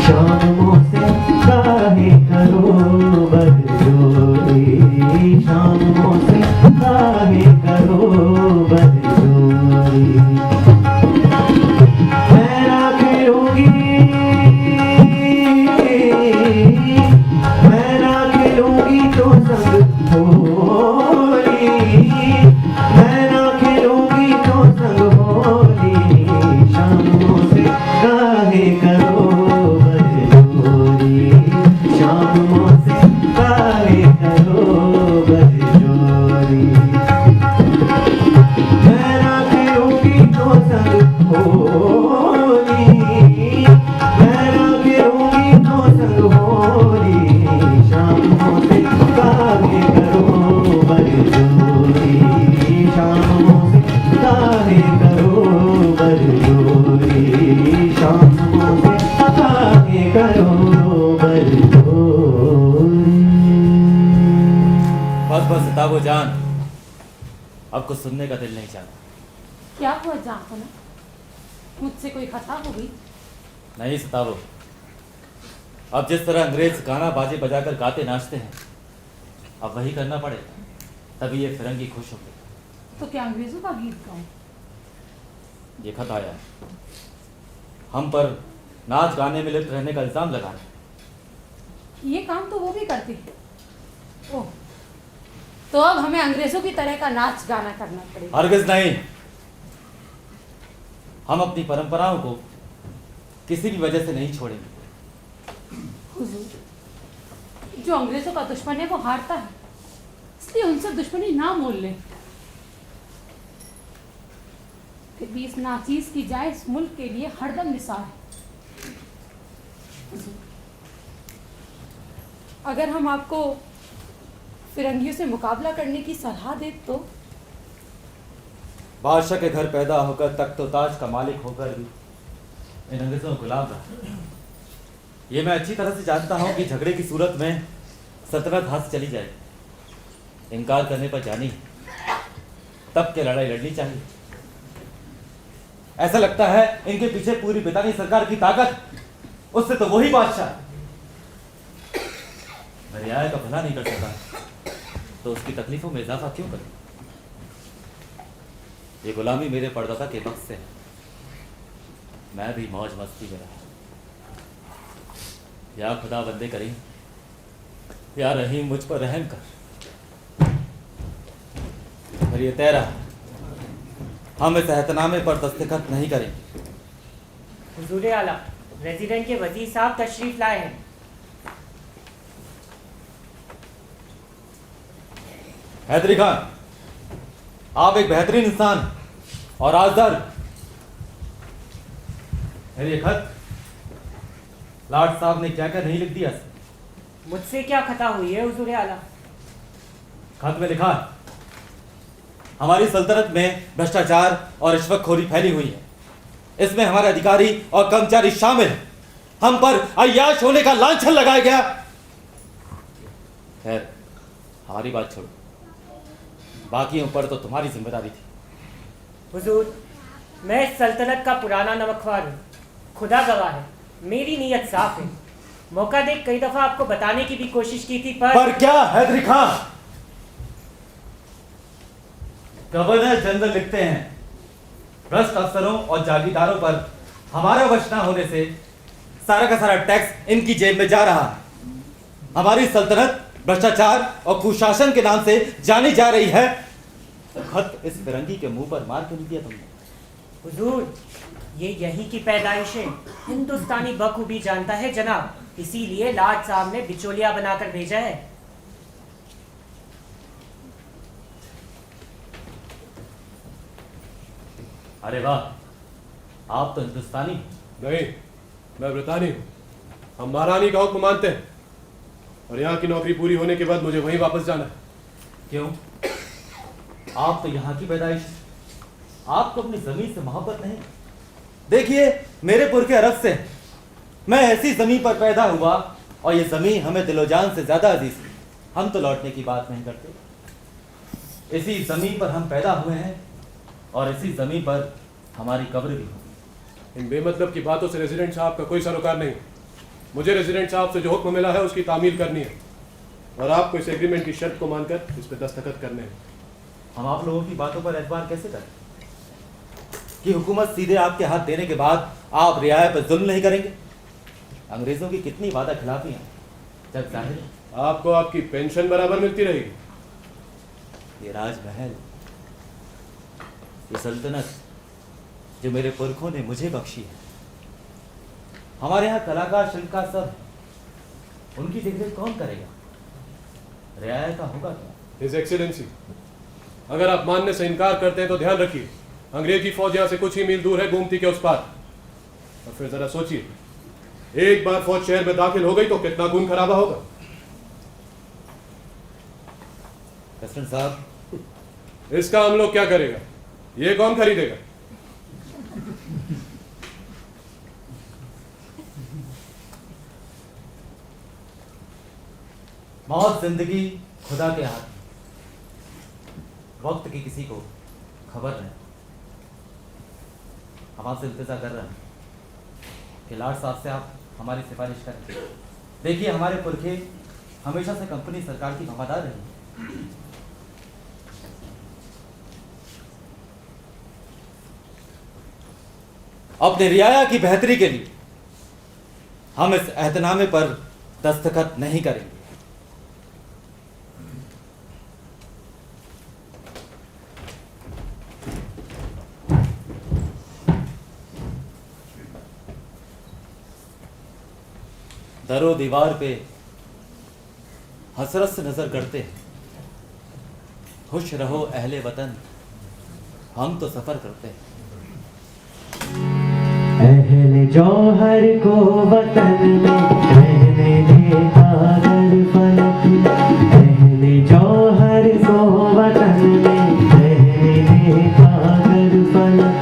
शामों से काहे करो बरजोरी, शामों से काहे करो बरजोरी। मैं राखूंगी तो संग होली, मैं ना खेलूंगी तो संग होली, शामों से काहे करो बरजोरी, शामों से काहे करो बरजोरी। मैं ना खेलूंगी तो संग होली, मैं ना खेलूंगी तो संग होली, शामों से काहे करो बरजोरी, शामों से काहे करो बरजोरी, शामों से काहे करो बरजोरी। बस सिताबो जान, अब कुछ सुनने का दिल नहीं चाहता। क्या हुआ जाफना, मुझसे कोई खता हो गई? नहीं सिताबो, अब जिस तरह अंग्रेज गाना बाजे बजाकर गाते नाचते हैं, अब वही करना पड़ेगा, तभी ये फिरंगी खुश होंगे। तो क्या अंग्रेजों का गीत गाऊं? ये खत आया, हम पर नाच गाने में लिप्त रहने का इल्जाम लगा है। ये काम तो वो भी करती है। ओह, तो अब हमें अंग्रेजों की तरह का नाच गाना करना पड़ेगा। हरगिज नहीं, हम अपनी परंपराओं को किसी भी वजह से नहीं छोड़ेंगे। हुजूर, जो अंग्रेजों का दुश्मन है वो हारता है, इसलिए उनसे दुश्मनी ना मोल लें। फिर भी इस नाचीज की जाए इस मुल्क के लिए हरदम निसार है। हुजूर, अगर हम आपको फिरंगियों से मुकाबला करने की सलाह दें तो? बादशाह के घर पैदा होकर तख्त ताज का मालिक होकर भी इन अंग्रेजों को गुलाम रहा। ये मैं अच्छी तरह से जानता हूँ कि झगड़े की सूरत में सल्तनत हाथ से चली जाएगी। इनकार करने पर जानी, तब के लड़ाई लड़नी चाहिए। ऐसा लगता है इनके पीछे पूरी ब्रितानी सरकार की ताकत, उससे तो वही बादशाह मेरे आय का भला नहीं कर सकता, तो उसकी तकलीफों में इजाफा क्यों करें? ये गुलामी मेरे परदादा के वक्त से है, मैं भी मौज मस्ती में रहा। या खुदा बंदे करीम, या रहीम मुझ पर रहम कर। पर ये तेरा, हम इस एहतनामे पर दस्तखत नहीं करेंगे। हुजूर आला, रेजिडेंट के वजीर साहब तशरीफ लाए हैं। हैदरी खान, आप एक बेहतरीन इंसान और आज़ाद। ये खत लॉर्ड साहब ने क्या क्या नहीं लिख दिया। मुझसे क्या खता हुई है हुजूर आला? खत में लिखा है, हमारी सल्तनत में भ्रष्टाचार और रिश्वतखोरी फैली हुई है। इसमें हमारे अधिकारी और कर्मचारी शामिल हैं। हम पर अय्याश होने का लांछन लगाया गया। खैर, हमारी बात छोड़ो, बाकियों पर तो तुम्हारी जिम्मेदारी थी। हुजूर, मैं इस सल्तनत का पुराना नमकवार हूँ। खुदा गवाह है, मेरी नीयत साफ है। मौका देख कई दफा आपको बताने की भी कोशिश की थी, पर क्या हैदरी खां? गवर्नर जनरल लिखते हैं, भ्रष्ट अफसरों और जागीरदारों पर हमारा वश न होने से सारा का सारा टैक्स इनकी जेब में जा रहा है। हमारी सल्तनत भ्रष्टाचार और कुशासन के नाम से जानी जा रही है। खत इस फिरंगी के मुंह पर मार के नहीं दिया तुमने? हुजूर, ये यहीं की पैदाइश है। हिंदुस्तानी बखूबी जानता है जनाब, इसीलिए लाट साहब ने बिचौलिया बनाकर भेजा है। अरे वाह, आप तो हिंदुस्तानी हैं। नहीं, मैं ब्रितानी हूँ। हम महारानी का हुक्म मानते हैं और यहाँ की नौकरी पूरी होने के बाद मुझे वहीं वापस जाना है। क्यों? आप तो यहाँ की पैदाइश, आपको अपनी जमीन से मोहब्बत नहीं? देखिए, मेरे पुरखे अरब से हैं। मैं ऐसी जमीन पर पैदा हुआ और ये जमीन हमें दिलोजान से ज्यादा अजीज है। हम तो लौटने की बात नहीं करते। इसी जमीन पर हम पैदा हुए हैं और इसी जमीन पर हमारी कब्र भी होगी। इन बेमतलब की बातों से रेजिडेंट साहब का कोई सरोकार नहीं। मुझे रेजिडेंट साहब से जो हुक्म मिला है उसकी तामील करनी है और आपको इस एग्रीमेंट की शर्त को मानकर इस पर दस्तखत करने हैं। हम आप लोगों की बातों पर एतबार कैसे करें कि हुकूमत सीधे आपके हाथ देने के बाद आप रियायत पर जुल्म नहीं करेंगे? अंग्रेजों की कितनी वादा खिलाफियां जब जाहिर है। आपको आपकी पेंशन बराबर मिलती रहेगी। ये राजमहल, ये सल्तनत जो मेरे पुरखों ने मुझे बख्शी है, हमारे यहाँ कलाकार शिल्पकार सब, उनकी देखरेख कौन करेगा? रियायत का होगा क्या? हिज एक्सीलेंसी, अगर आप मानने से इनकार करते हैं तो ध्यान रखिए, अंग्रेजी फौज यहाँ से कुछ ही मील दूर है, गोमती के उस पार। और फिर जरा सोचिए, एक बार फौज शहर में दाखिल हो गई तो कितना खून खराबा होगा। प्रेसिडेंट साहब, इसका हम लोग क्या करेगा? ये कौन खरीदेगा? मौत जिंदगी खुदा के हाथ में। वक्त की किसी को खबर नहीं। हम आपसे इंतजार कर रहे हैं कि लाट साहब से आप हमारी सिफारिश करें। देखिए, हमारे पुरखे हमेशा से कंपनी सरकार की वफादार रही। अपने रियाया की बेहतरी के लिए हम इस एहतनामे पर दस्तखत नहीं करेंगे। दरो दीवार पे हसरत से नजर करते हैं, खुश रहो अहले वतन, हम तो सफर करते हैं। अहले जौहर को वतन में रहने देता अगर फलक, अहले जौहर को वतन में रहने देता अगर फलक,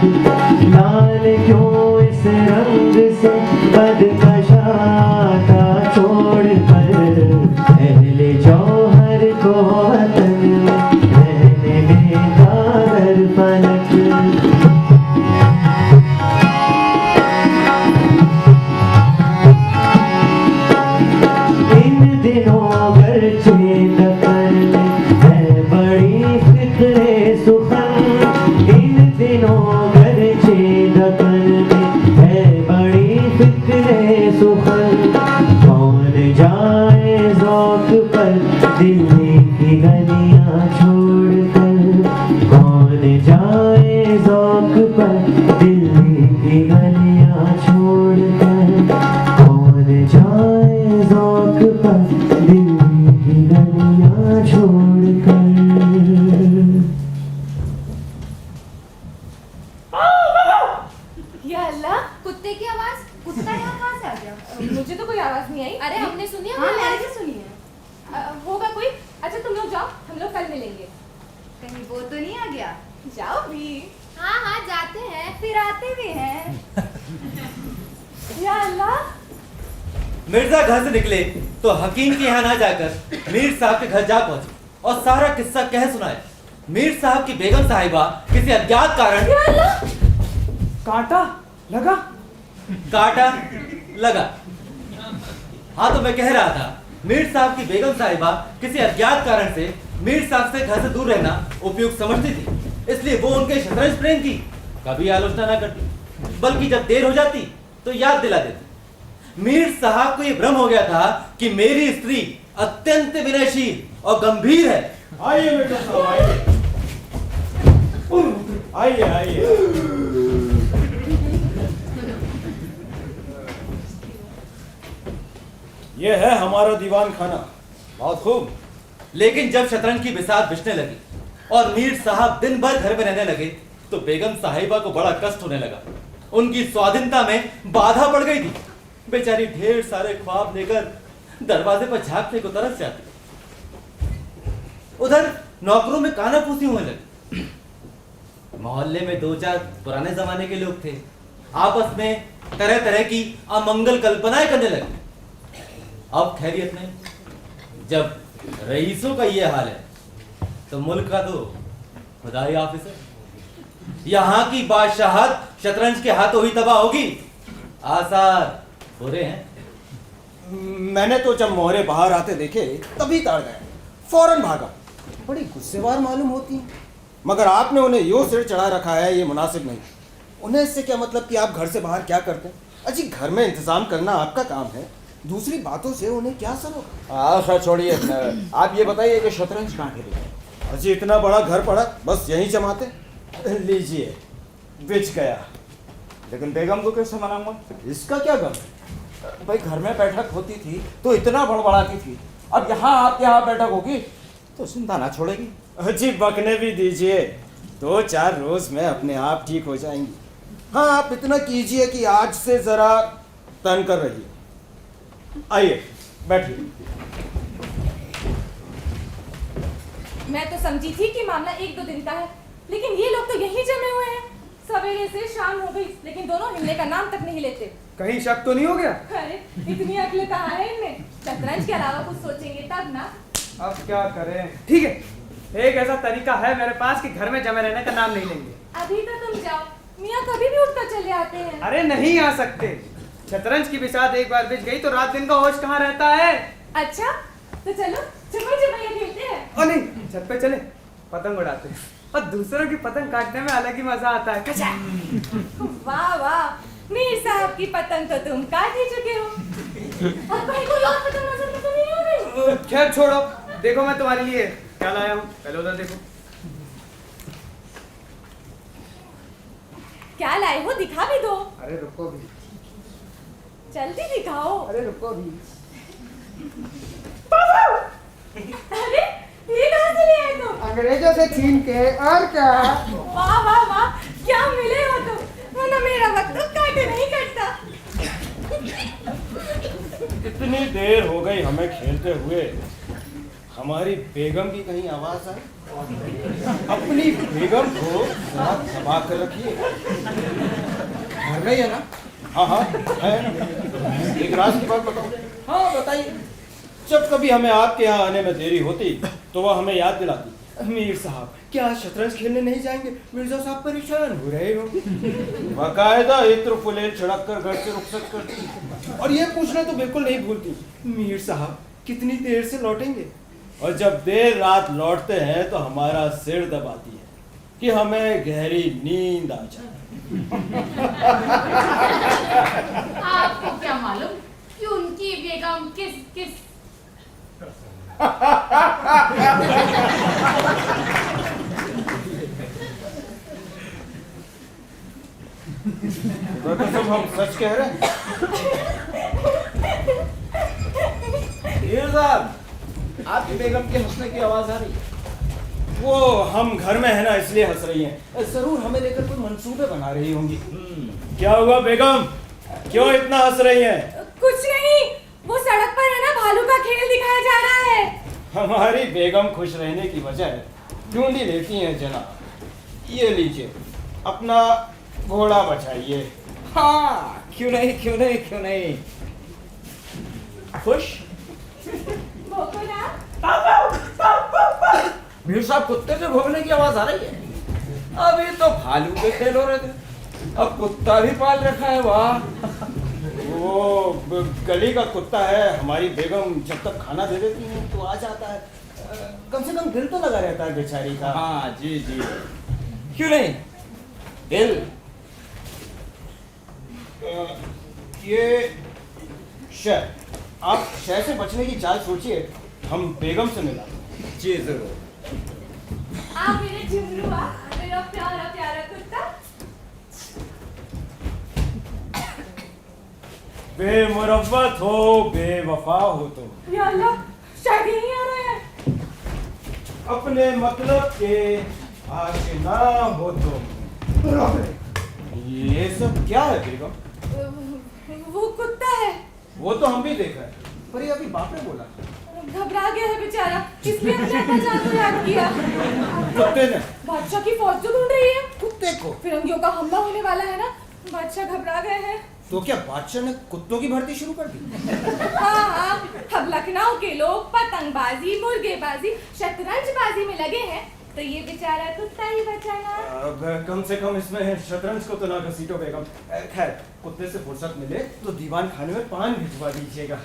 लाल क्यों इस रंग से बदकशाता छोड़ कर, अहले जौहर को वतन में रहने देता अगर फलक। अभी वो तो नहीं आ गया? जाओ भी। हाँ हाँ जाते हैं, फिर आते भी हैं। या अल्लाह, मिर्जा घर से निकले तो हकीम के यहाँ ना जाकर मीर साहब के घर जा पहुंचे और सारा किस्सा कह सुनाया। मीर साहब की बेगम साहिबा किसी अज्ञात कारण कांटा लगा। काटा लगा। हाँ तो मैं कह रहा था, मीर साहब की बेगम साहिबा किसी अज्ञात कारण से मीर साहब से घर से दूर रहना उपयुक्त समझती थी, इसलिए वो उनके शतरंज प्रेम की कभी आलोचना ना करती, बल्कि जब देर हो जाती तो याद दिला देती। मीर साहब को ये भ्रम हो गया था कि मेरी स्त्री अत्यंत विनयशील और गंभीर है। आइए बेटा साहब, आइए आइए आइए। ये है हमारा दीवान खाना। बहुत खूब। लेकिन जब शतरंज की बिसात बिछने लगी और मीर साहब दिन भर घर में रहने लगे तो बेगम साहिबा को बड़ा कष्ट होने लगा। उनकी स्वाधीनता में बाधा पड़ गई थी। बेचारी ढेर सारे ख्वाब लेकर दरवाजे पर झांकने को तरस जाती। उधर नौकरों में कानाफूसी होने लगी। मोहल्ले में 2-4 पुराने जमाने के लोग थे, आपस में तरह तरह की अमंगल कल्पनाएं करने लगे। अब खैरियत नहीं। जब रईसों का ये हाल है तो मुल्क का तो खुदा ही हाफिज है। यहाँ की बादशाहत शतरंज के हाथों ही तबाह होगी। आसार बुरे हैं। मैंने तो जब मोहरे बाहर आते देखे तभी ताड़ गया, फौरन भागा। बड़ी गुस्सेवार मालूम होती हैं, मगर आपने उन्हें यूं सिर चढ़ा रखा है, ये मुनासिब नहीं। उन्हें इससे क्या मतलब कि आप घर से बाहर क्या करते हैं? अजी घर में इंतजाम करना आपका काम है, दूसरी बातों से उन्हें क्या सर होगा? खैर छोड़िए, आप ये बताइए कि शतरंज कहाँ खेली? अजी इतना बड़ा घर पड़ा, बस यहीं जमाते। लीजिए, बिछ गया। लेकिन बेगम को कैसे मनाऊंगा? इसका क्या गम? भाई घर में बैठक होती थी तो इतना बड़बड़ाती थी, अब यहाँ आपके यहाँ बैठक होगी तो चिंता ना छोड़ेगी। अजी बकने भी दीजिए, 2-4 रोज में अपने आप ठीक हो जाएंगी। हाँ आप इतना कीजिए कि आज से जरा तन कर रहिए। आइए बैठिए। मैं तो समझी थी कि मामला 1-2 दिन का है, लेकिन ये लोग तो यहीं जमे हुए हैं। सवेरे से शाम हो गई, लेकिन दोनों हिलने का नाम तक नहीं लेते। कहीं शक तो नहीं हो गया? अरे इतनी अक्ल कहाँ है इनमें? शतरंज के अलावा कुछ सोचेंगे तब ना। अब क्या करें? ठीक है, एक ऐसा तरीका है मेरे पास कि घर में जमे रहने का नाम नहीं लेंगे। अभी तो तुम जाओ, मियाँ कभी भी उठकर चले आते हैं। अरे नहीं आ सकते। शतरंज की बिसात एक बार बिछ गई तो रात दिन का होश कहाँ रहता है? अच्छा तो चलो छुपा-छुपाइया खेलते हैं। ओ नहीं, छत पे चले, पतंग उड़ाते हैं और दूसरों की पतंग काटने में अलग ही मजा आता है। कचा। वाह वाह, मीर साहब की पतंग तो तुम काट ही चुके हो। अब कहीं कोई और पतंग नजर तो नहीं आ रही? खैर छोड़ो, देखो मैं तुम्हारे लिए क्या लाया हूँ, पहले उधर देखो। क्या लाए हो, दिखा भी दो। अरे रुको भी, जल्दी दिखाओ। अरे रुको भी। अरे ये कहाँ से ले आए तुम? अंग्रेजों से छीन के, और क्या? वाह वाह वाह, क्या मिले हो तुम, वरना मेरा वक्त तो काटे नहीं कटता। इतनी देर हो गई हमें खेलते हुए, हमारी बेगम की कहीं आवाज आए? अपनी बेगम को जरा दबा कर रखिए। घर में ही है ना? हाँ हाँ है ना। एक राज की बात बताओ। हाँ बताइए। जब कभी हमें आपके यहाँ आने में देरी होती तो वह हमें याद दिलाती, मीर साहब क्या शतरंज खेलने नहीं जाएंगे? मिर्जा साहब परेशान हो रहे हो। बाकायदा इत्र फुलेल छिड़क कर घर से रुखसत करती और ये पूछना तो बिल्कुल नहीं भूलती, मीर साहब कितनी देर से लौटेंगे? और जब देर रात लौटते हैं तो हमारा सिर दबाती है कि हमें गहरी नींद आ जाए। आपको क्या मालूम कि उनकी बेगम किस कसम हम सच कह रहे हैं। साहब, आपकी बेगम के हंसने की आवाज आ रही है। वो हम घर में है ना इसलिए हंस रही हैं। जरूर हमें लेकर कोई मंसूबे बना रही होंगी। क्या हुआ बेगम, क्यों इतना हंस रही हैं? कुछ नहीं, वो सड़क पर है ना भालू का खेल दिखाया जा रहा है। हमारी बेगम खुश रहने की वजह ढूंढी लेती हैं जनाब। ये लीजिए, अपना घोड़ा बचाइए। हाँ, क्यों नहीं क्यों नहीं क्यों नहीं। खुश? भोंको ना। मीर साहब, कुत्ते से भौंकने की आवाज आ रही है। अभी तो भालू के खेल हो रहे थे, अब कुत्ता भी पाल रखा है। वाह। वो गली का कुत्ता है, हमारी बेगम जब तक खाना दे देती है तो आ जाता है। कम से कम दिल तो लगा रहता है बेचारी का। हाँ जी जी, क्यों नहीं। दिल ये शह, आप शह से बचने की चाल सोचिए, हम बेगम से मिला। जी जरूर। आप मेरे झुमरुआ, मेरा प्यारा प्यारा कुत्ता। बेमुरव्वत हो, बेवफा हो तुम। या अल्लाह, शायद यही आ रहे हैं। अपने मतलब के आशिना हो तुम। ये सब क्या है बेगम? वो कुत्ता है। वो तो हम भी देख रहे हैं, पर ये अभी बाप ने बोला। घबरा गया है बेचारा, इसलिए हमने अपना जान को याद किया। कुत्ते ने? बादशाह की फौज जो ढूंढ रही है। कुत्ते को? फिरंगियों का हमला होने वाला है ना, बादशाह घबरा गए हैं। तो क्या बादशाह ने कुत्तों की भर्ती शुरू कर दी? हाँ, अब लखनऊ के लोग पतंगबाजी, मुर्गेबाजी, शतरंजबाजी में लगे हैं, तो ये बेचारा कुत्ता ही बचाना। अब कम से कम इसमें शतरंज को तो ना घसीटो बेगम। खैर, कुत्ते से फुर्सत मिले तो दीवान खाने में पान भिजवा दीजिएगा।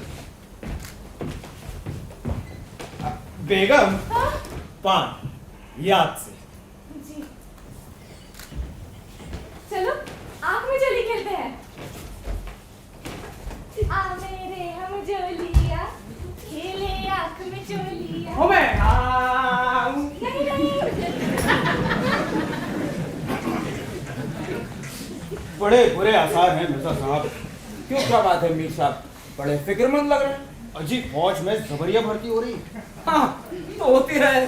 बेगम, पान याद से। जी। चलो, आँख में चली खेलते हैं। आ मेरे हम जोलिया, खेले आँख में चोलिया। हो मैं नहीं नहीं। बड़े बुरे आसार हैं मिर्जा साहब। क्यों, क्या बात है मीर साहब, बड़े फिक्रमंद लग रहे हैं। अजी, फौज में जबरिया भर्ती हो रही। हाँ, तो होती रहे,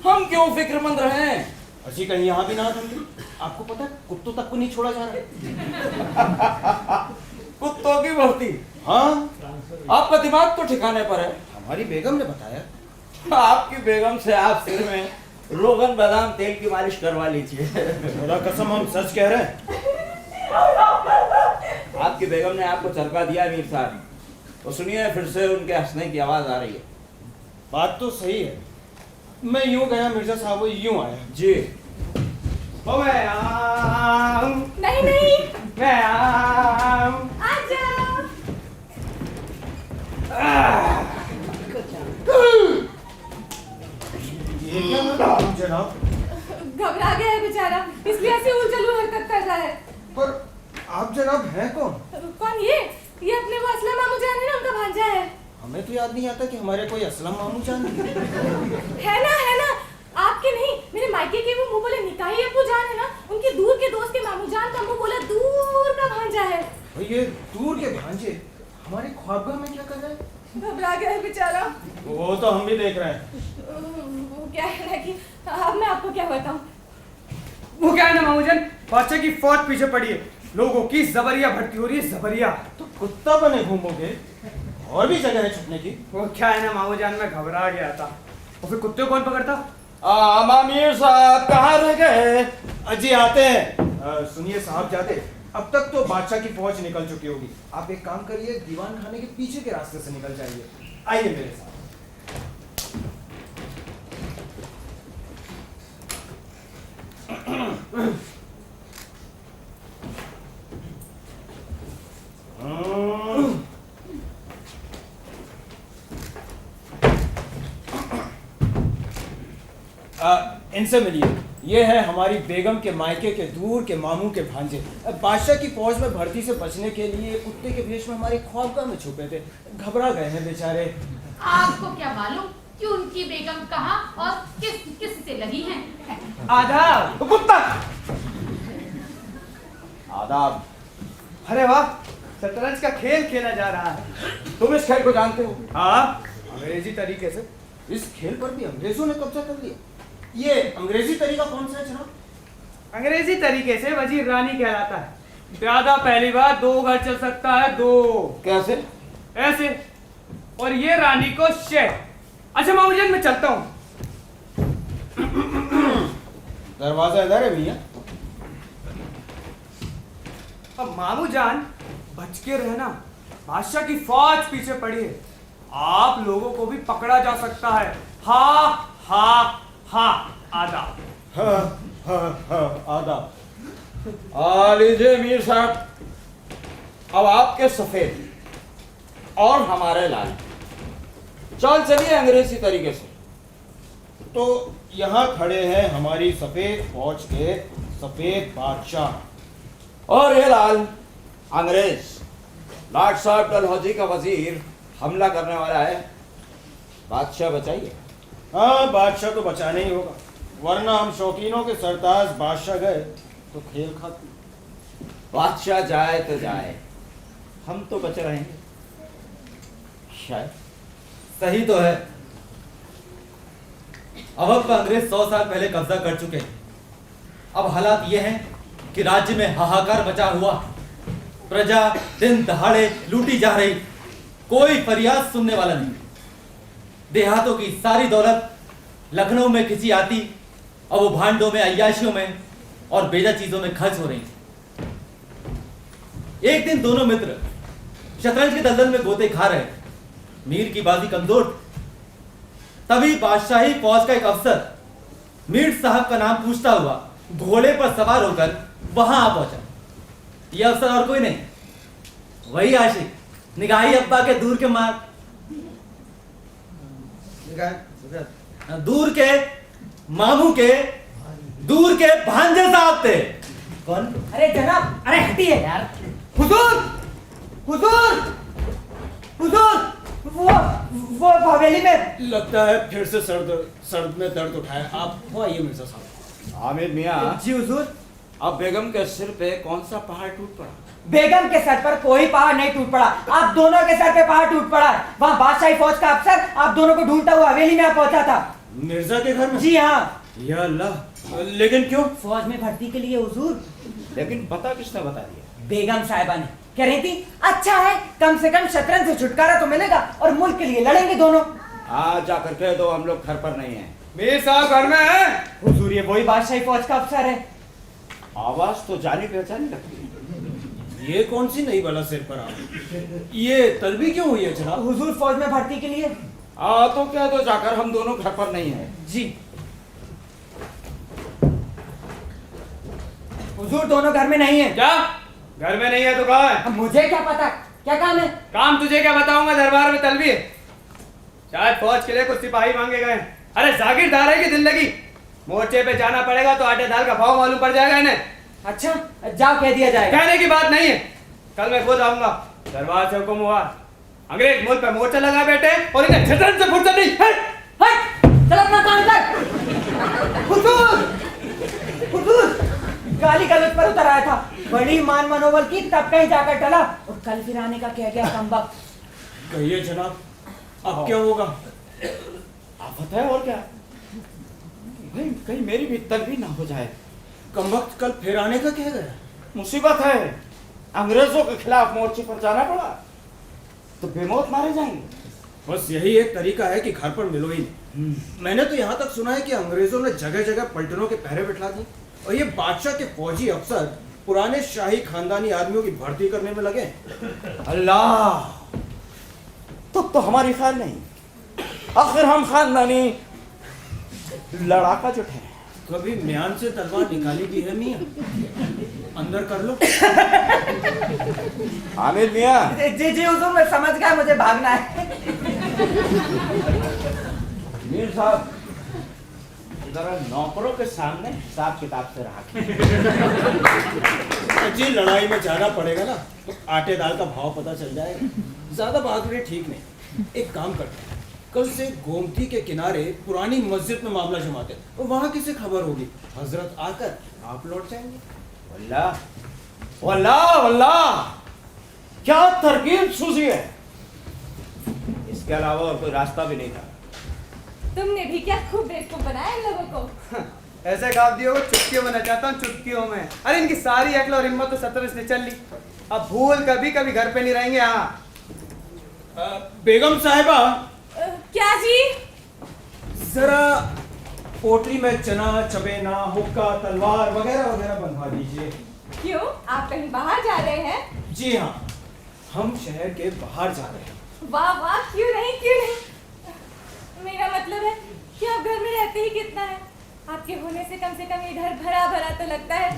हम क्यों फिक्रमंद रहे। अजी, कहीं यहाँ भी ना धमकी। आपको पता है, कुत्तों तक को नहीं छोड़ा जा रहा। कुत्तों की भर्ती? हाँ। आपका दिमाग तो ठिकाने पर है। हमारी बेगम ने बताया। आपकी बेगम से आप सिर में रोगन बादाम तेल की मालिश करवा लीजिए। खुदा कसम, हम सच कह रहे हैं। आपकी बेगम ने आपको चरका दिया मीर साहब, तो सुनिए, फिर से उनके हंसने की आवाज आ रही है। बात तो सही है, मैं यूं गया मिर्जा साहब, वो यूं आया। जी। हो मैं नहीं नहीं। मैं आजा। ये क्या जनाब? घबरा गया है बेचारा, इसलिए ऐसे उलझुल हरकत कर रहा है। पर आप जनाब हैं कौन? कौन? ये अपने वो असलम मामू जान है ना, उनका भांजा है। हमें तो याद नहीं आता कि हमारे कोई असलम मामू जान है ना, आपके नहीं, मेरे मायके के वो मुंह बोले निकाही अब्बू जान है ना, उनके दूर के दोस्त के मामू जान का मुंह बोला दूर का भांजा है। ये दूर के भांजे हमारे ख्वाबगाह में क्या कर रहे हैं? घबरा गया है बेचारा। वो तो हम भी देख रहे हैं। वो क्या है ना कि अब मैं आपको क्या बताऊं। वो क्या है ना मामूजान, बादशाह की फौज पीछे पड़ी है, लोगों की जबरिया भर्ती हो रही है, जबरिया। तो कुत्ता बने घूमोगे, और भी जगह है छुपने की। वो क्या है ना मामूजान, मैं घबरा गया था। और फिर कुत्ते को कौन पकड़ता? मीर साहब कहाँ रह गए? अजी आते हैं। सुनिए साहब जाते, अब तक तो बादशाह की फौज निकल चुकी होगी। आप एक काम करिए, दीवान खाने के पीछे के रास्ते से निकल जाइए। आइए मेरे साथ। इनसे मिलिए, ये है हमारी बेगम के मायके के दूर के मामू के भांजे। बादशाह की फौज में भर्ती से बचने के लिए कुत्ते के भेष में हमारे ख्वाबगाह में छुपे थे, घबरा गए हैं बेचारे। आपको क्या मालूम कि उनकी बेगम कहाँ और किस से लगी है? आदाब। कुत्ता। आदाब। अरे वाह, शतरंज का खेल खेला जा रहा है। तुम इस खेल को जानते हो? हाँ, अंग्रेजी तरीके से। इस खेल पर भी अंग्रेजों ने कब्जा कर लिया। ये अंग्रेजी तरीका कौन सा है जनाब? अंग्रेजी तरीके से वजीर रानी कहलाता है। प्यादा पहली बार 2 घर चल सकता है, 2। कैसे? ऐसे। और ये रानी को शेख। अच्छा मामूजान, मैं चलता हूँ। दरवाजा इधर है मियाँ। अब मामू जान बच के रहना, बादशाह की फौज पीछे पड़ी है, आप लोगों को भी पकड़ा जा सकता है। हा हा हा आदाब। हाँ हाँ हाँ आदाब। आ लीजिए मीर साहब, अब आपके सफेद और हमारे लाल। चल चलिए अंग्रेजी तरीके से। तो यहाँ खड़े हैं हमारी सफेद फौज के सफेद बादशाह। और ये लाल अंग्रेज। लॉर्ड साहब डलहौजी का वजीर हमला करने वाला है, बादशाह बचाइए। हाँ बादशाह तो बचाना ही होगा, वरना हम शौकीनों के सरताज बादशाह गए तो खेल खाते। बादशाह जाए तो जाए, हम तो बचे रहेंगे शायद। सही तो है। अवध पर अंग्रेज 100 साल पहले कब्जा कर चुके हैं। अब हालात ये हैं कि राज्य में हाहाकार मचा हुआ, प्रजा दिन दहाड़े लूटी जा रही, कोई फरियाद सुनने वाला नहीं। देहातों की सारी दौलत लखनऊ में खिंची आती और वो भांडों में, अय्याशियों में और बेजा चीजों में खर्च हो रही थी। एक दिन दोनों मित्र शतरंज के दलदल में गोते खा रहे थे। मीर की बाजी कमजोर थी। तभी बादशाही फौज का एक अफसर मीर साहब का नाम पूछता हुआ घोड़े पर सवार होकर वहां आ पहुंचा। यह अफसर और कोई नहीं, वही आशिक, निगाही अब्बा के दूर के मार दूर के मामू के दूर के भांजे साहब थे। कौन? अरे जनाब, अरे हटिए यार। हुजूर हुजूर हुजूर, वो हवेली में। लगता है फिर से सर में दर्द उठाया। आप वो आइए मिर्जा साहब। हामिद मियाँ। जी हुजूर। अब बेगम के सिर पे कौन सा पहाड़ टूट पड़ा? बेगम के सर पर कोई पहाड़ नहीं टूट पड़ा, आप दोनों के सर पे पहाड़ टूट पड़ा। वहाँ बादशाही फौज का अफसर आप दोनों को ढूंढता हुआ हवेली में आ पहुंचा था। मिर्जा के घर में? जी हाँ। या अल्लाह, लेकिन क्यों? फौज में भर्ती के लिए हुजूर। लेकिन पता किसने बता दिया? बेगम साहिबा ने। कह रही थी अच्छा है, कम से कम शतरंज से छुटकारा तो मिलेगा और मुल्क के लिए लड़ेंगे दोनों। आज जाकर कह दो हम लोग घर पर नहीं हैं। मीर साहब घर में है? हुजूर ये वही बादशाही फौज का अफसर है। आवाज तो जानी पहचानी लगती है। ये कौन सी नई बला सिर पर आ? ये तलबी क्यों हुई है जनाब? हुजूर फौज में भर्ती के लिए। तो कह दो जाकर हम दोनों घर पर नहीं हैं। जी। हुजूर दोनों घर में नहीं है। क्या घर में नहीं है तो कहाँ है? मुझे क्या पता, क्या काम है? काम तुझे क्या बताऊंगा, दरबार में तलबी है। शायद फौज के लिए कुछ सिपाही मांगे गए। अरे जागीरदार है कि जिंदगी, मोर्चे पे जाना पड़ेगा तो आटे दाल का भाव मालूम पड़ जाएगा इन्हें। अच्छा जाओ कह दिया जाएगा। कहने की बात नहीं है, कल मैं खुद आऊंगा। दरबार से हुक्म हुआ, अंग्रेज मुल्क पे मोर्चा लगा बैठे और इन्हें शतरंज से फुर्सत नहीं। चल अपना काम कर। हुजूर हुजूर गाली गलौज पर उतर आया था, बड़ी मान मनोबल की, तब कहीं जाकर टला और कल फिर आने का कह गया कमबख्त। कहिए जनाब, अब क्या होगा? आफत है और क्या? कहीं मेरी भी तलबी ना हो जाए। कमबख्त कल फिर आने का कह गया। मुसीबत है, अंग्रेजों के खिलाफ मोर्चे पर जाना पड़ा तो बेमौत मारे जाएंगे। बस यही एक तरीका है कि घर पर मिलो ही नहीं। मैंने तो यहाँ तक सुना है कि अंग्रेजों ने जगह जगह पलटनों के पहरे बिठा दिए और ये बादशाह के फौजी अफसर पुराने शाही खानदानी आदमियों की भर्ती करने में लगे। अल्लाह, तो हमारी ख्याल नहीं, आखिर हम खानदानी लड़ाका जुट है। कभी म्यान से तलवार निकाली भी है मियाँ? अंदर कर लो। आमिर मियाँ। जी जी हुजूर, मैं समझ गया, मुझे भागना है। मीर साहब जरा नौकरों के सामने हिसाब किताब से रहा। जी लड़ाई में जाना पड़ेगा ना, तो आटे दाल का भाव पता चल जाएगा। ज्यादा बहादुरी ठीक नहीं। एक काम करते हैं, कल से गोमती के किनारे पुरानी मस्जिद में मामला जमाते हैं, और वहां किसे खबर होगी, हजरत आकर आप लौट जाएंगे। वल्लाह वल्लाह वल्लाह, क्या तरकीब सूझी है। इसके अलावा और कोई रास्ता भी नहीं था। तुमने भी क्या खूब बेवकूफ बनाया इन लोगों को। ऐसे काम दियो चुटकियों में नचाता हूँ, चुटकियों में। अरे इनकी सारी अक्ल और हिम्मत तो शतरंज ने चल ली, अब भूल कभी कभी घर पे नहीं रहेंगे। यहाँ बेगम साहिबा। क्या जी? जरा पोटली में चना, चबेना, हुक्का, तलवार वगैरह वगैरह बनवा दीजिए। क्यों, आप कहीं बाहर जा रहे हैं? जी हाँ, हम शहर के बाहर जा रहे हैं। वाह वाह, क्यों नहीं क्यों नहीं। मेरा मतलब है कि आप घर में रहते ही कितना है। आपके होने से कम ये घर भरा भरा तो लगता है।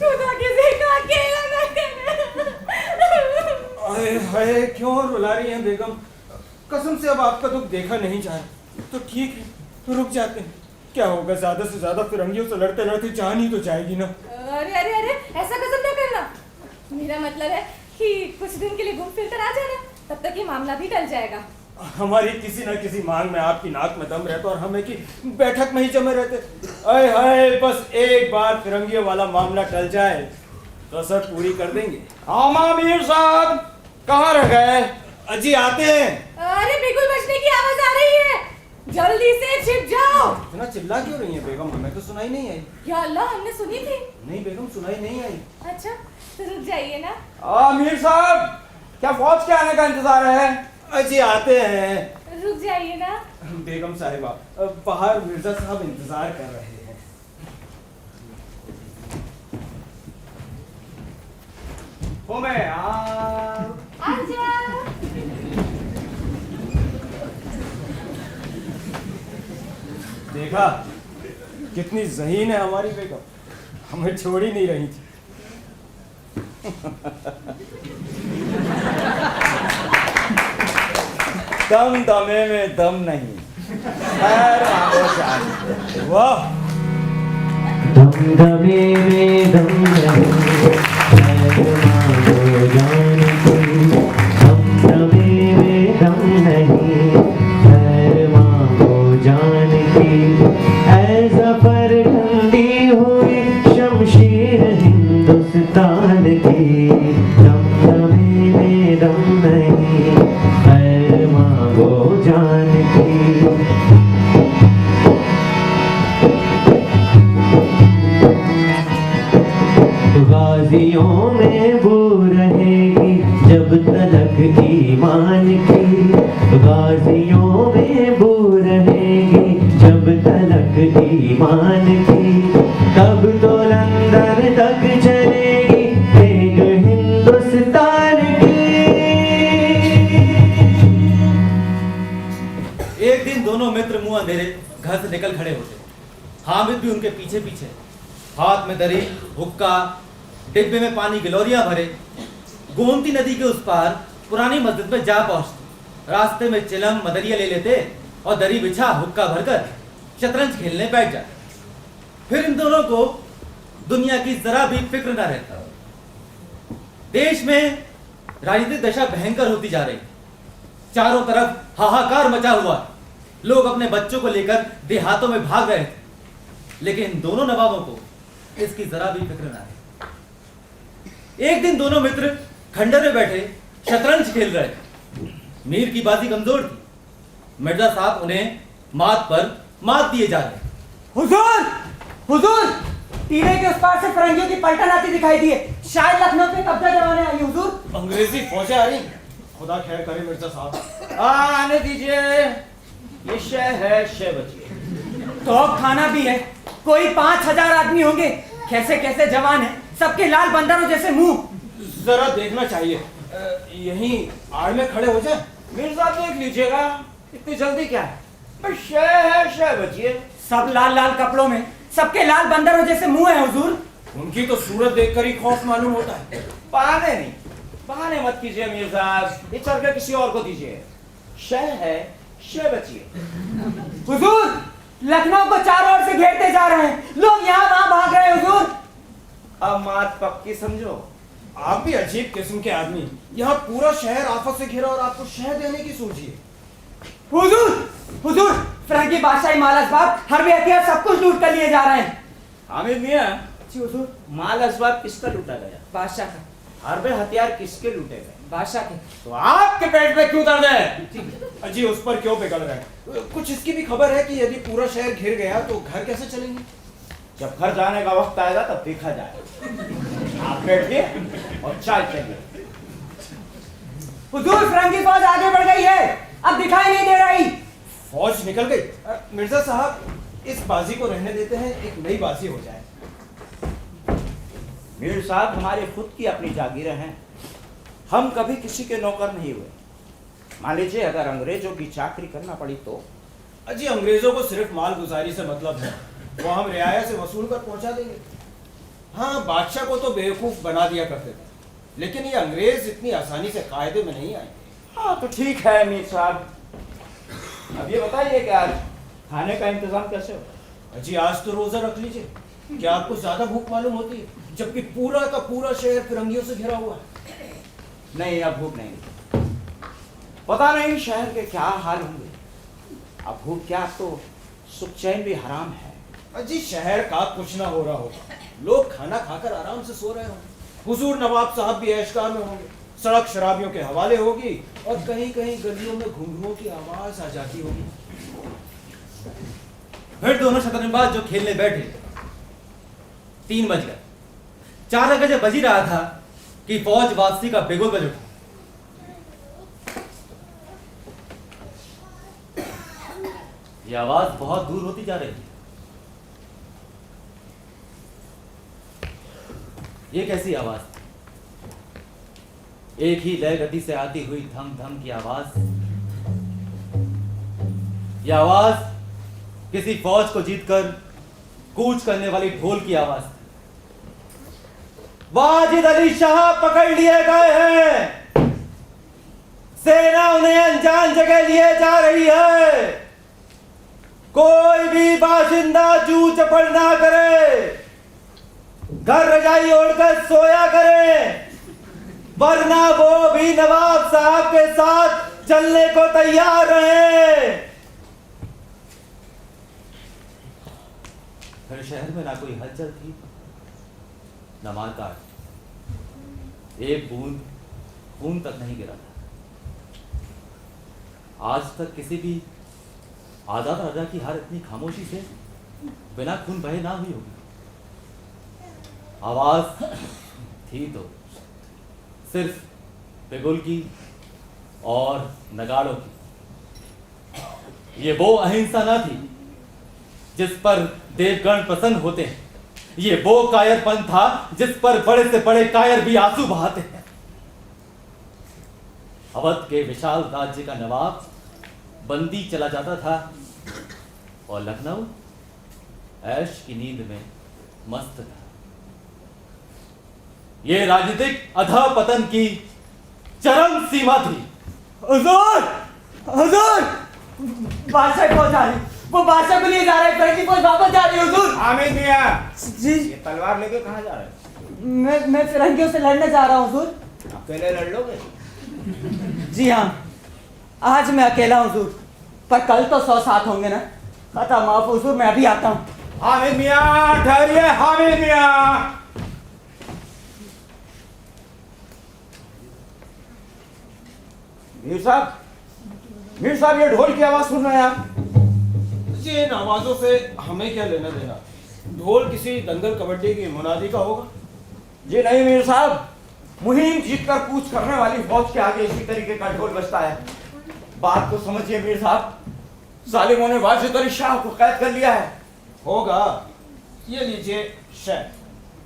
खुदा किसी का अकेला न अरे हाय, क्यों रुला रही हैं बेगम? कसम से अब आपका दुख देखा नहीं जा रहा। तो ठीक है, तो रुक जाते हैं। क्या होगा, ज्यादा से ज्यादा फिरंगियों से लड़ते लड़ते जान ही तो जाएगी ना। अरे अरे अरे, ऐसा कसम न करना। मेरा मतलब है कि कुछ दिन के लिए घूम फिर कर आ जाना, तब तक ये मामला भी टल जाएगा। हमारी किसी न किसी मांग में आपकी नाक में दम रहता और हमें की बैठक में ही जमे रहते। अरे हाय, बस एक बार फिरंगियों वाला मामला टल जाए तो सब पूरी कर देंगे। मीर साहब कहाँ रह गए? अजी आते हैं। अरे बिल्कुल बचने की आवाज आ रही है, जल्दी से छिप जाओ। इतना चिल्ला क्यों रही है बेगम? हमें तो सुनाई नहीं आई। या अल्लाह, हमने सुनी थी। नहीं बेगम, सुनाई नहीं आई। अच्छा तो रुक जाइए ना। मीर साहब, क्या फौज के आने का इंतजार है? अजी आते हैं। रुक जाइए ना। बेगम साहिबा, बाहर मिर्जा साहब इंतजार कर रहे हैं। हो मैं आजा। देखा कितनी ज़हीन है हमारी बेगम, हमें छोड़ ही नहीं रही थी। दम दमे में दम नहीं। खैर वाह, दमदमे में दम नहीं, दमदमे में दम नहीं, खैर मांगो जान की। ऐ ज़फ़र ठंडी हुई शमशीर हिंदुस्तान की, दमदमे में दम नहीं, खैर मांगो जान की। गाजियों में बू रहेगी जब तलक ईमान की, गाजियों में बू रहेगी जब तलक ईमान की। तब तो लंदन तक चलेगी एक हिंदुस्तान की। एक दिन दोनों मित्र मुंह अंधेरे घर से निकल खड़े होते। हामिद भी उनके पीछे पीछे, हाथ में दरी, हुक्का, डिब्बे में पानी की लोरियां भरे, गोमती नदी के उस पार पुरानी मस्जिद में जा पहुंचते। रास्ते में चिलम मदरिया ले लेते और दरी बिछा हुक्का भरकर शतरंज खेलने बैठ जाते। फिर इन दोनों को दुनिया की जरा भी फिक्र न रहता। देश में राजनीतिक दशा भयंकर होती जा रही, चारों तरफ हाहाकार मचा हुआ, लोग अपने बच्चों को लेकर देहातों में भाग रहे थे। लेकिन दोनों नवाबों को इसकी जरा भी फिक्र न रही। एक दिन दोनों मित्र खंडर में बैठे शतरंज खेल रहे थे। मीर की बाजी कमजोर थी, मिर्जा साहब उन्हें मात पर मात दिए जा रहे। हुजूर, हुजूर, टीले के उस पार से फरंगियों की पलटन आती दिखाई दी है। शायद लखनऊ पे कब्जा जमाने आई। हुजूर, अंग्रेजी फौजें आ रही। खुदा खैर करे मिर्जा साहब। आने दीजिए, ये शह है, शह बचिए। तो खाना भी है, कोई 5000 आदमी होंगे। कैसे कैसे जवान है, सबके लाल बंदरों जैसे मुंह। जरा देखना चाहिए, यहीं आड़ में खड़े हो जाए। मिर्जा देख लीजिएगा, इतनी जल्दी क्या है? बस शह है, शह बचिए। सब लाल लाल कपड़ों में, सबके लाल बंदरों जैसे मुंह है हुजूर। उनकी तो सूरत देखकर ही खौफ मालूम होता है। बहाने नहीं, बहाने मत कीजिए मीर साहब, ये चरखा किसी और को दीजिए। शह है, शह बचिए। हुजूर, लखनऊ को चारों ओर से घेरते जा रहे हैं, लोग यहाँ वहां भाग रहे हैं हुजूर। अब मात पक्की समझो। आप भी अजीब किस्म के आदमी, यहाँ पूरा शहर आफत से घिरा और आपको शह देने की सोचिए। हुजूर, हुजूर, फ्रंकी बादशाही माल असबाब, हरबे हथियार सब कुछ लूट कर लिए जा रहे हैं। हामिद मियां, जी हुजूर। माल असबाब किसका लूटा गया? बादशाह का। हरबे हथियार किसके लूटे गए? बादशाह के। तो आपके पेट में क्यों दर्द है? अजी उस पर क्यों पिघल रहे हैं? कुछ इसकी भी खबर है कि यदि पूरा शहर घिर गया तो घर कैसे चलेंगे? जब घर जाने का वक्त आएगा तब देखा जाएगा। आप बैठिए और चाय चलिए। हुजूर, फ्रंकी फौज आगे बढ़ गई है, अब दिखाई नहीं दे रही। फौज निकल गई? मिर्जा साहब, इस बाजी को रहने देते हैं, एक नई बाजी हो जाए। मीर साहब, हमारे खुद की अपनी जागीरें हैं, हम कभी किसी के नौकर नहीं हुए। मान लीजिए अगर अंग्रेजों की चाकरी करना पड़ी तो? अजी अंग्रेजों को सिर्फ माल गुजारी से मतलब है, वो हम रियाया से वसूल कर पहुंचा देंगे। हाँ, बादशाह को तो बेवकूफ बना दिया करते थे, लेकिन ये अंग्रेज इतनी आसानी से कायदे में नहीं आए। हाँ तो ठीक है मीर साहब, अब ये बताइए कि आज खाने का इंतजाम कैसे हो? अजी आज तो रोजा रख लीजिए, क्या आपको ज्यादा भूख मालूम होती है, जबकि पूरा का पूरा शहर फिरंगियों से घिरा हुआ है। नहीं, अब भूख नहीं। पता नहीं शहर के क्या हाल होंगे। अब भूख क्या, तो सुख चैन भी हराम है। अजी शहर का कुछ ना हो रहा होगा, लोग खाना खाकर आराम से सो रहे होंगे। हुजूर नवाब साहब भी ऐशकार में होंगे, सड़क शराबियों के हवाले होगी और कहीं कहीं गलियों में घुंघरुओं की आवाज आ जाती होगी। फिर दोनों शतरंजबाज जो खेलने बैठे 3 बज गए। 4 बजे बज ही रहा था कि फौज वापसी का बिगुल बज उठा। यह आवाज बहुत दूर होती जा रही है। ये कैसी आवाज? एक ही लय गति से आती हुई धम धम की आवाज। यह आवाज किसी फौज को जीतकर कूच करने वाली ढोल की आवाज। वाजिद अली शाह पकड़ लिए गए हैं, सेना उन्हें अनजान जगह लिए जा रही है। कोई भी बाशिंदा जू चपड़ ना करे, घर रजाई ओढ़कर सोया करे, वरना वो भी नवाब साहब के साथ चलने को तैयार रहे। फिर शहर में ना कोई हलचल थी, न मारकाट, एक बूंद खून तक नहीं गिरा था। आज तक किसी भी आजाद राजा की हार इतनी खामोशी से बिना खून बहे ना हुई होगी। आवाज थी तो सिर्फ बिगुल की और नगाड़ों की। ये वो अहिंसा ना थी जिस पर देवगण प्रसन्न होते हैं, ये वो कायरपन था जिस पर बड़े से बड़े कायर भी आंसू बहाते हैं। अवध के विशाल राज्य का नवाब बंदी चला जाता था और लखनऊ ऐश की नींद में मस्त था। ये राजनीतिक अधःपतन की चरम सीमा थी। हुजूर, हुजूर, बादशाह को जा रही, वो बादशाह को लिए जा रहे, फिरंगी फौज वापस जा रही है हुजूर। हामिद मियां, जी, ये तलवार लेके कहाँ जा रहे हैं? मैं फिरंगियों से लड़ने जा रहा हूँ हुजूर। अकेले लड़ लोगे? जी हाँ, आज मैं अकेला हूँ हुजूर, पर कल तो 100 साथ होंगे ना। खता माफ हुजूर, मैं अभी आता हूँ। हामिद मियां ठहरिए, हामिद मियां। मीर साहब ये ढोल की आवाज सुन रहे हैं आप? जी इन आवाजों से हमें क्या लेना देना, ढोल किसी दंगल कबड्डी की मुनादी का होगा। जी नहीं मीर साहब, मुहिम जीतकर कूच करने वाली फौज के आगे इसी तरीके का ढोल बजता है। बात को समझिए मीर साहब, जालिमों ने वाजिद अली शाह को कैद कर लिया है। होगा, ये लीजिए शहद।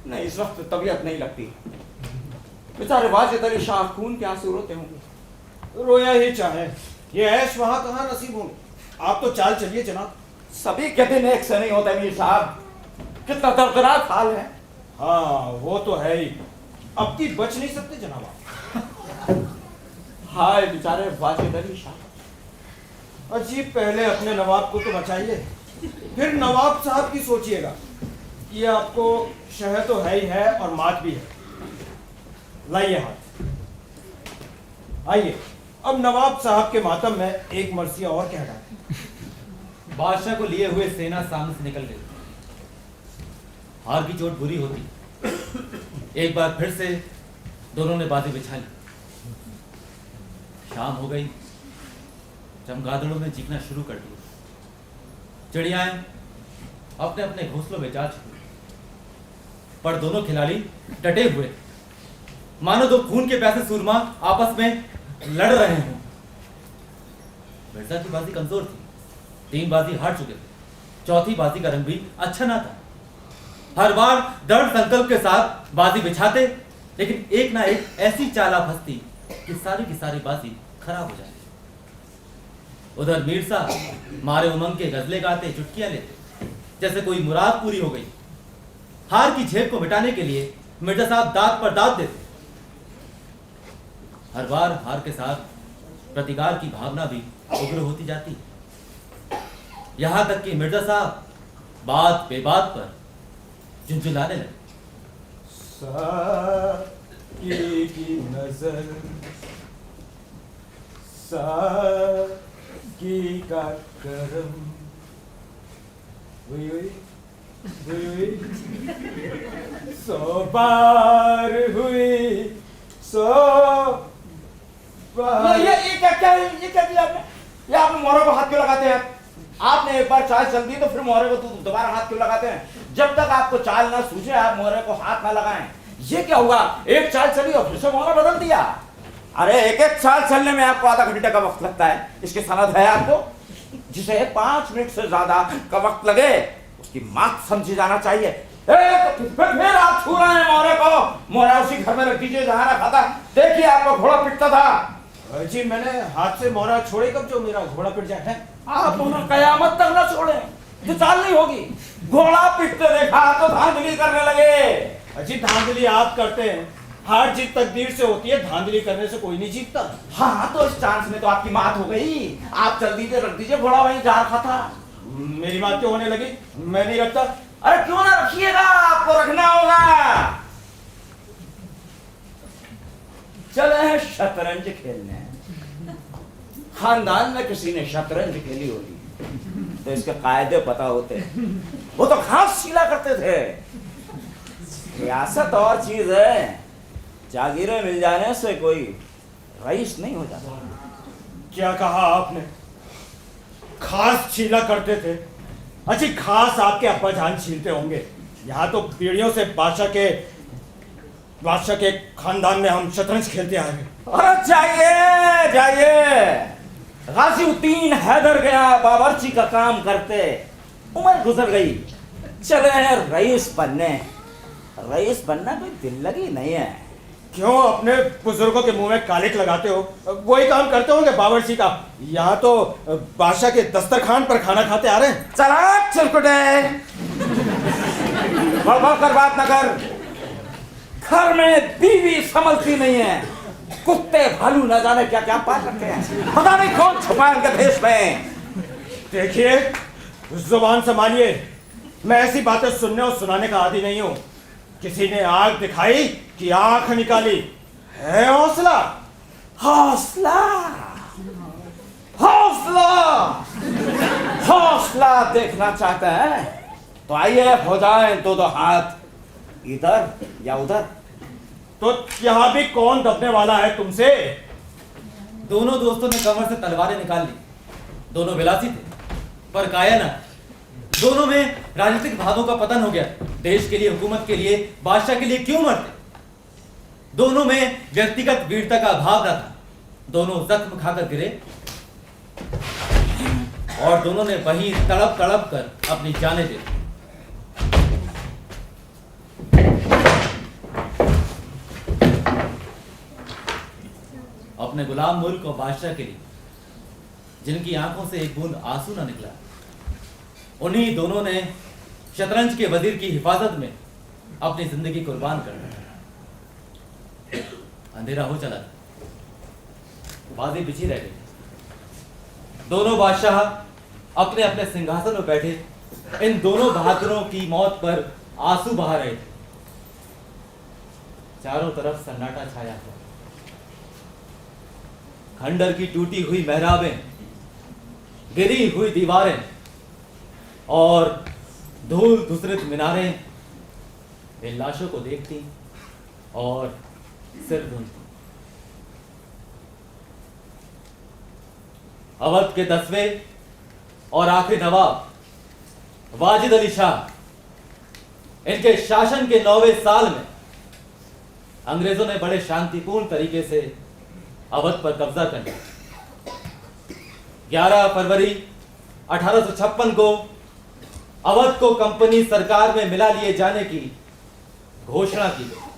नहीं, इस वक्त तबीयत नहीं लगती। बेचारे वाजिद अली शाह खून के आंसू रोते होंगे। रोया ही चाहे, ये ऐश वहां कहाँ नसीब होंगे। आप तो चाल चलिए जनाब। सभी के दिन एक से नहीं होते मीर साहब, कितना दर्दनाक हाल है। हाँ वो तो है ही, अब की बच नहीं सकते जनाब आप। हाय बेचारे वाजिद अली शाह। अजीब, पहले अपने नवाब को तो बचाइए, फिर नवाब साहब की सोचिएगा। ये आपको शहर तो है ही है और मात भी है। लाइए हाथ, आइए। अब नवाब साहब के मातम में एक मर्सिया और कह रहा है। बादशाह को लिए हुए सेना सामने से निकल गई। हार की चोट बुरी होती। एक बार फिर से दोनों ने बाजी बिछा ली। शाम हो गई, चमगादड़ों ने चीखना शुरू कर दिया। चिड़ियाएं अपने अपने घोंसलों में जा चुकी, पर दोनों खिलाड़ी डटे हुए थे, मानो दो खून के प्यासे सूरमा आपस में लड़ रहे हों। मिर्जा की बाजी कमजोर थी, 3 बाजी हार चुके थे। चौथी बाजी का रंग भी अच्छा ना था। हर बार दृढ़ संकल्प के साथ बाजी बिछाते, लेकिन एक ना एक ऐसी चाल आ फंसती कि सारी की सारी बाजी खराब हो जाती। उधर मीर साहब मारे उमंग के गजले गाते, चुटकियां लेते, जैसे कोई मुराद पूरी हो गई। हार की झेप को मिटाने के लिए मिर्जा साहब दांत पर दांत देते। हर बार हार के साथ प्रतिकार की भावना भी उग्र होती जाती, यहां तक कि मिर्जा साहब बात बेबात पर झुंझुलाने लगे। साकी की नजर, साकी का करम, हुई हुई हुई हुई, 100 बार हुई, 100 ये क्या किया आपने? ये आप मोहरे को हाथ क्यों लगाते हैं? आपने एक बार चाल चल दी तो फिर मोहरे को दोबारा हाथ क्यों लगाते हैं? जब तक आपको चाल ना सूझे आप मोहरे को हाथ ना लगाएं। ये क्या हुआ? एक चाल चली और फिर से मोहरा बदल दिया। अरे एक एक चाल चलने में आपको आधा घंटे का वक्त लगता है। इसकी सनद है आपको? जिसे 5 मिनट से ज्यादा का वक्त लगे उसकी मात समझी जाना चाहिए। फिर आप छू रहे हैं मोहरे को। मोहरा उसी घर में रख दीजिए जहां रखा था। देखिए आपका घोड़ा पिटता था। जी मैंने हाथ से मोहरा छोड़े कब जो मेरा घोड़ा पिट जाए? आप उन्हें कयामत तक ना छोड़े, जो चाल नहीं होगी। घोड़ा पिटते देखा तो धांधली करने लगे। जी धांधली आप करते हैं, हार जीत तकदीर से होती है, धांधली करने से कोई नहीं जीतता। हाँ तो इस चांस में तो आपकी मात हो गई। आप चल दीजिए, रख दीजिए घोड़ा वहीं जा रखा था। मेरी बात क्यों होने लगी? मैं नहीं रखता। अरे क्यों ना रखिएगा, आपको रखना होगा। चले हैं शतरंज खेलने। खानदान में किसी ने शतरंज खेली होगी तो इसके कायदे पता होते। वो तो घास छीला करते थे। रियासत और चीज है, जागीरें मिल जाने से कोई रईस नहीं हो जाता। क्या कहा आपने? घास छीला करते थे? अच्छी घास आपके अब्बा जान छीलते होंगे। यहाँ तो पीढ़ियों से बादशाह के खानदान में हम शतरंज खेलते आ रहे। अरे जाइए जाइए, गाज़ीउद्दीन हैदर गया बावर्ची का काम करते, उम्र गुजर गई, चले हैं रईस बनने। रईस बनना कोई दिल लगी नहीं है। क्यों अपने बुजुर्गों के मुंह में कालिक लगाते हो? वही काम करते होंगे बावर्ची का। यहाँ तो बादशाह के दस्तरखान पर खाना खाते आ रहे हैं। चला चिरकुटे, बड़बड़ कर बात न कर। घर में बीवी संभलती नहीं है, कुत्ते भालू न जाने क्या क्या पाल रखे हैं। पता नहीं कौन छुपा इनके भेष में। देखिए जुबान संभालिए, मैं ऐसी बातें सुनने और सुनाने का आदी नहीं हूँ। किसी ने आग दिखाई कि आंख निकाली, है हौसला। हौसला हौसला हौसला देखना चाहते हैं तो आइए, हो जाए दो हाथ, इधर या उधर। तो यहाँ भी कौन दबने वाला है तुमसे? दोनों दोस्तों ने कमर से तलवारें निकाल ली। दोनों विलासी थे पर काया न। दोनों में राजनीतिक भावों का पतन हो गया। देश के लिए, हुकूमत के लिए, बादशाह के लिए क्यों मरते? दोनों में व्यक्तिगत वीरता का अभाव न था। दोनों जख्म खाकर गिरे और दोनों ने वहीं तड़प तड़प कर अपनी जानें दे दी। अपने गुलाम मुल्क और बादशाह के लिए जिनकी आंखों से एक बूंद आंसू न निकला, उन्हीं दोनों ने शतरंज के वजीर की हिफाजत में अपनी जिंदगी कुर्बान कर दी। अंधेरा हो चला, बाजी बिछी रह गई। दोनों बादशाह अपने अपने सिंहासन में बैठे इन दोनों बहादुरों की मौत पर आंसू बहा रहे थे। चारों तरफ सन्नाटा छाया था। खंडर की टूटी हुई मेहराबें, गिरी हुई दीवारें और धूल धुसरित मीनारें इन लाशों को देखती और सिर धुनती। अवध के 10वें और आखिरी नवाब वाजिद अली शाह, इनके शासन के 9वें साल में अंग्रेजों ने बड़े शांतिपूर्ण तरीके से अवध पर कब्जा कर लिया। 11 फरवरी 1856 को अवध को कंपनी सरकार में मिला लिए जाने की घोषणा की गई।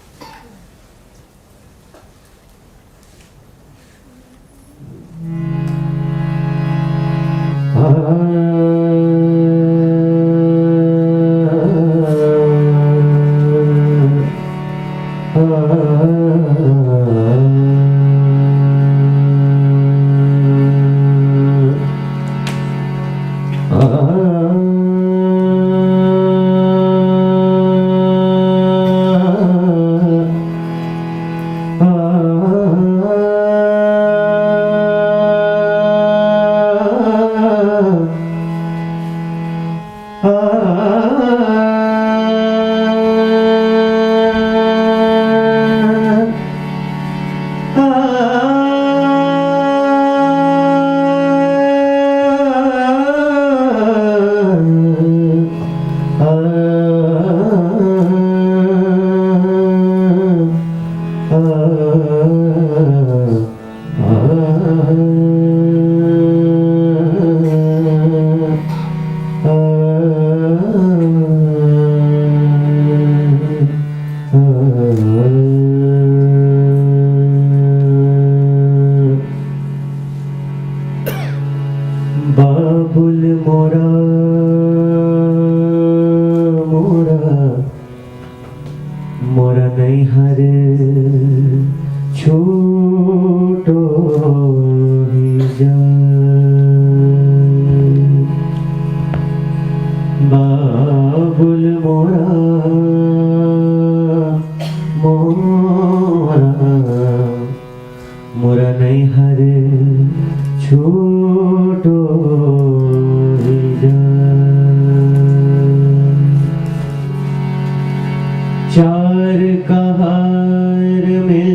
बाबुल मोरा मोरा मोरा नहीं हर छोटो ही जा बाबुल मोरा मोरा मोरा नहीं हर छोटो ही जा चार कहार में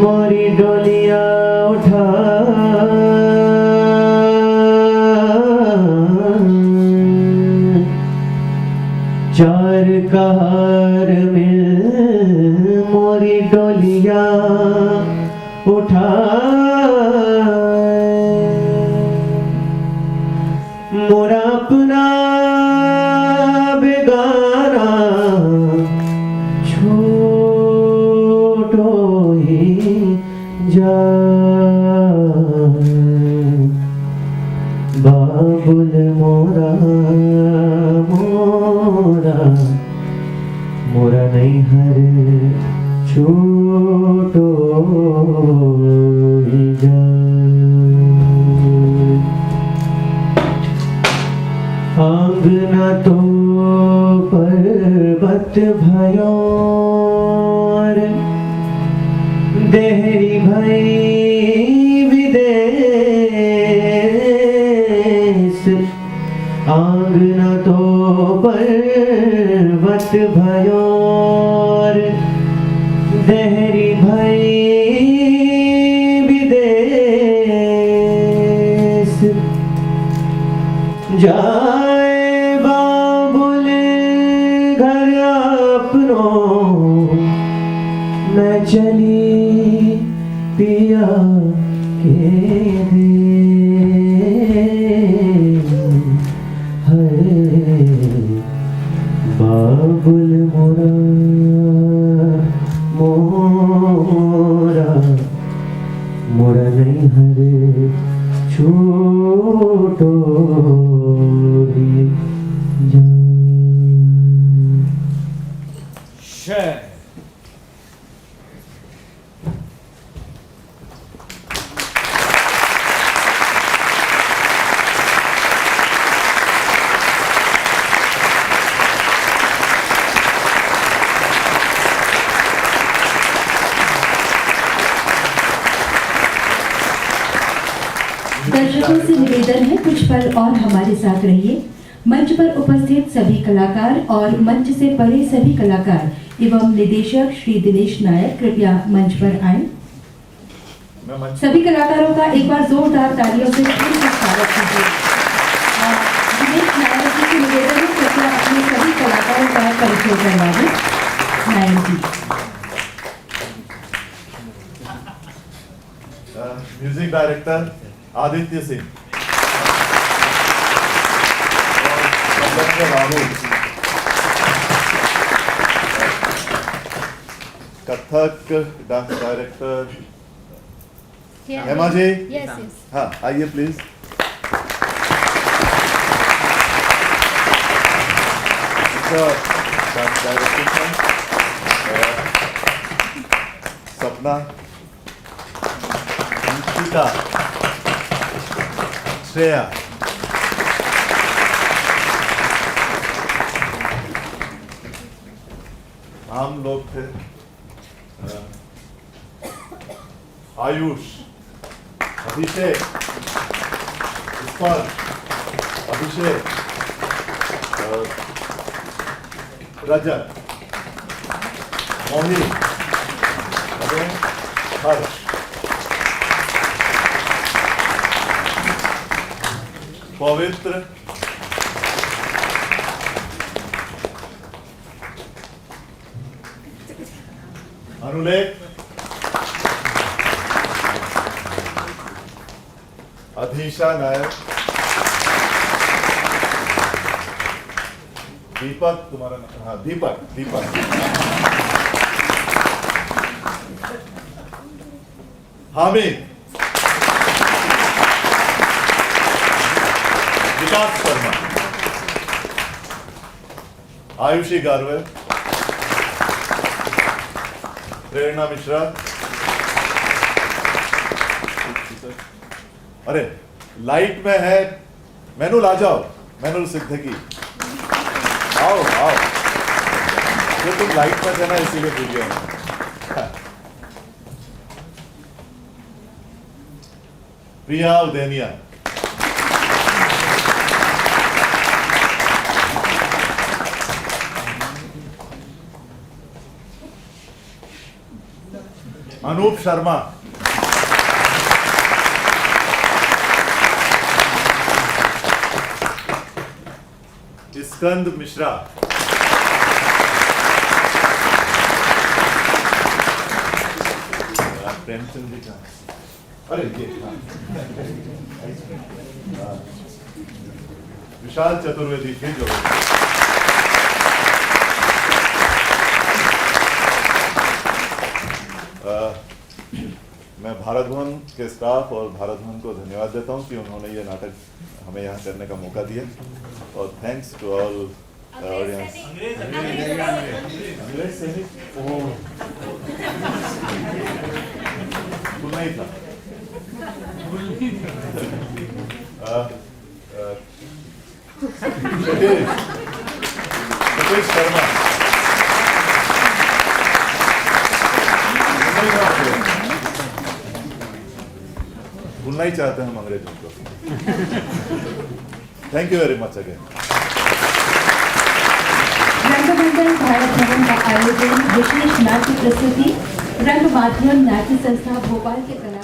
मोरी डोलिया उठा चार कहार में मोरी डोलिया उठा मोरा अपना बेगाना छोटो ही जा बाबुल मोरा मोरा मोरा नहीं हर छोटो ही जा आंगना तो पर्वत भयो देहरी भई विदेश आंगना तो पर्वत भयो देहरी भई विदेश जाए बाबुल घर अपनो मैं चली पिया के दे है बाबुल मोरा मोरा मोरा नहीं हरे छोटो ही जा शेर दर्शकों से निवेदन है कुछ पल और हमारे साथ रहिए। मंच पर उपस्थित सभी कलाकार और मंच से परे सभी कलाकार एवं निदेशक श्री दिनेश नायक कृपया मंच पर आए। सभी कलाकारों का एक बार जोरदार तालियों से स्वागत कीजिए। दिनेश नायक जी की निवेदन है कृपया अपने सभी कलाकारों का परिचय करवा दें। नायक जी। म्यूजिक डायरेक्टर आदित्य सिंह और Kathak dance director Hema ji, yes yes हाँ आइए प्लीज। डांस डायरेक्टर सपना, निशिता, श्रेया, हम लोग थे आयुष, अभिषेक, स्पर्श, अभिषेक, रजत, मोहित, हर्ष, पवित्र, अनुलेख, अधीशा नायक, दीपक, तुम्हारा नाम? हाँ दीपक, दीपक, हामिद, विकास शर्मा, आयुषी गारवे, प्रेरणा मिश्रा, अरे लाइट में है मैनुल, आ जाओ मैनुल सिद्दीकी, आओ आओ, ये तुम लाइट में थे ना इसीलिए वीडियो में। प्रिया उदेनिया, अनूप शर्मा, स्कंद मिश्रा, प्रेमचंद जी का, अरे ये विशाल चतुर्वेदी थे जो मैं भारत भवन के स्टाफ और भारत भवन को धन्यवाद देता हूं कि उन्होंने ये नाटक हमें यहाँ करने का मौका दिया, और थैंक्स टू ऑल ऑडियंस। अंग्रेज से ही नहीं था। सतीश शर्मा, भूलना ही चाहते हैं हम अंग्रेजों को। Thank you very much again. Rangmandal Bharat Bhavan का आयोजन विशेष नाट्य प्रस्तुति रंग माध्यम नाट्य संस्था भोपाल के कला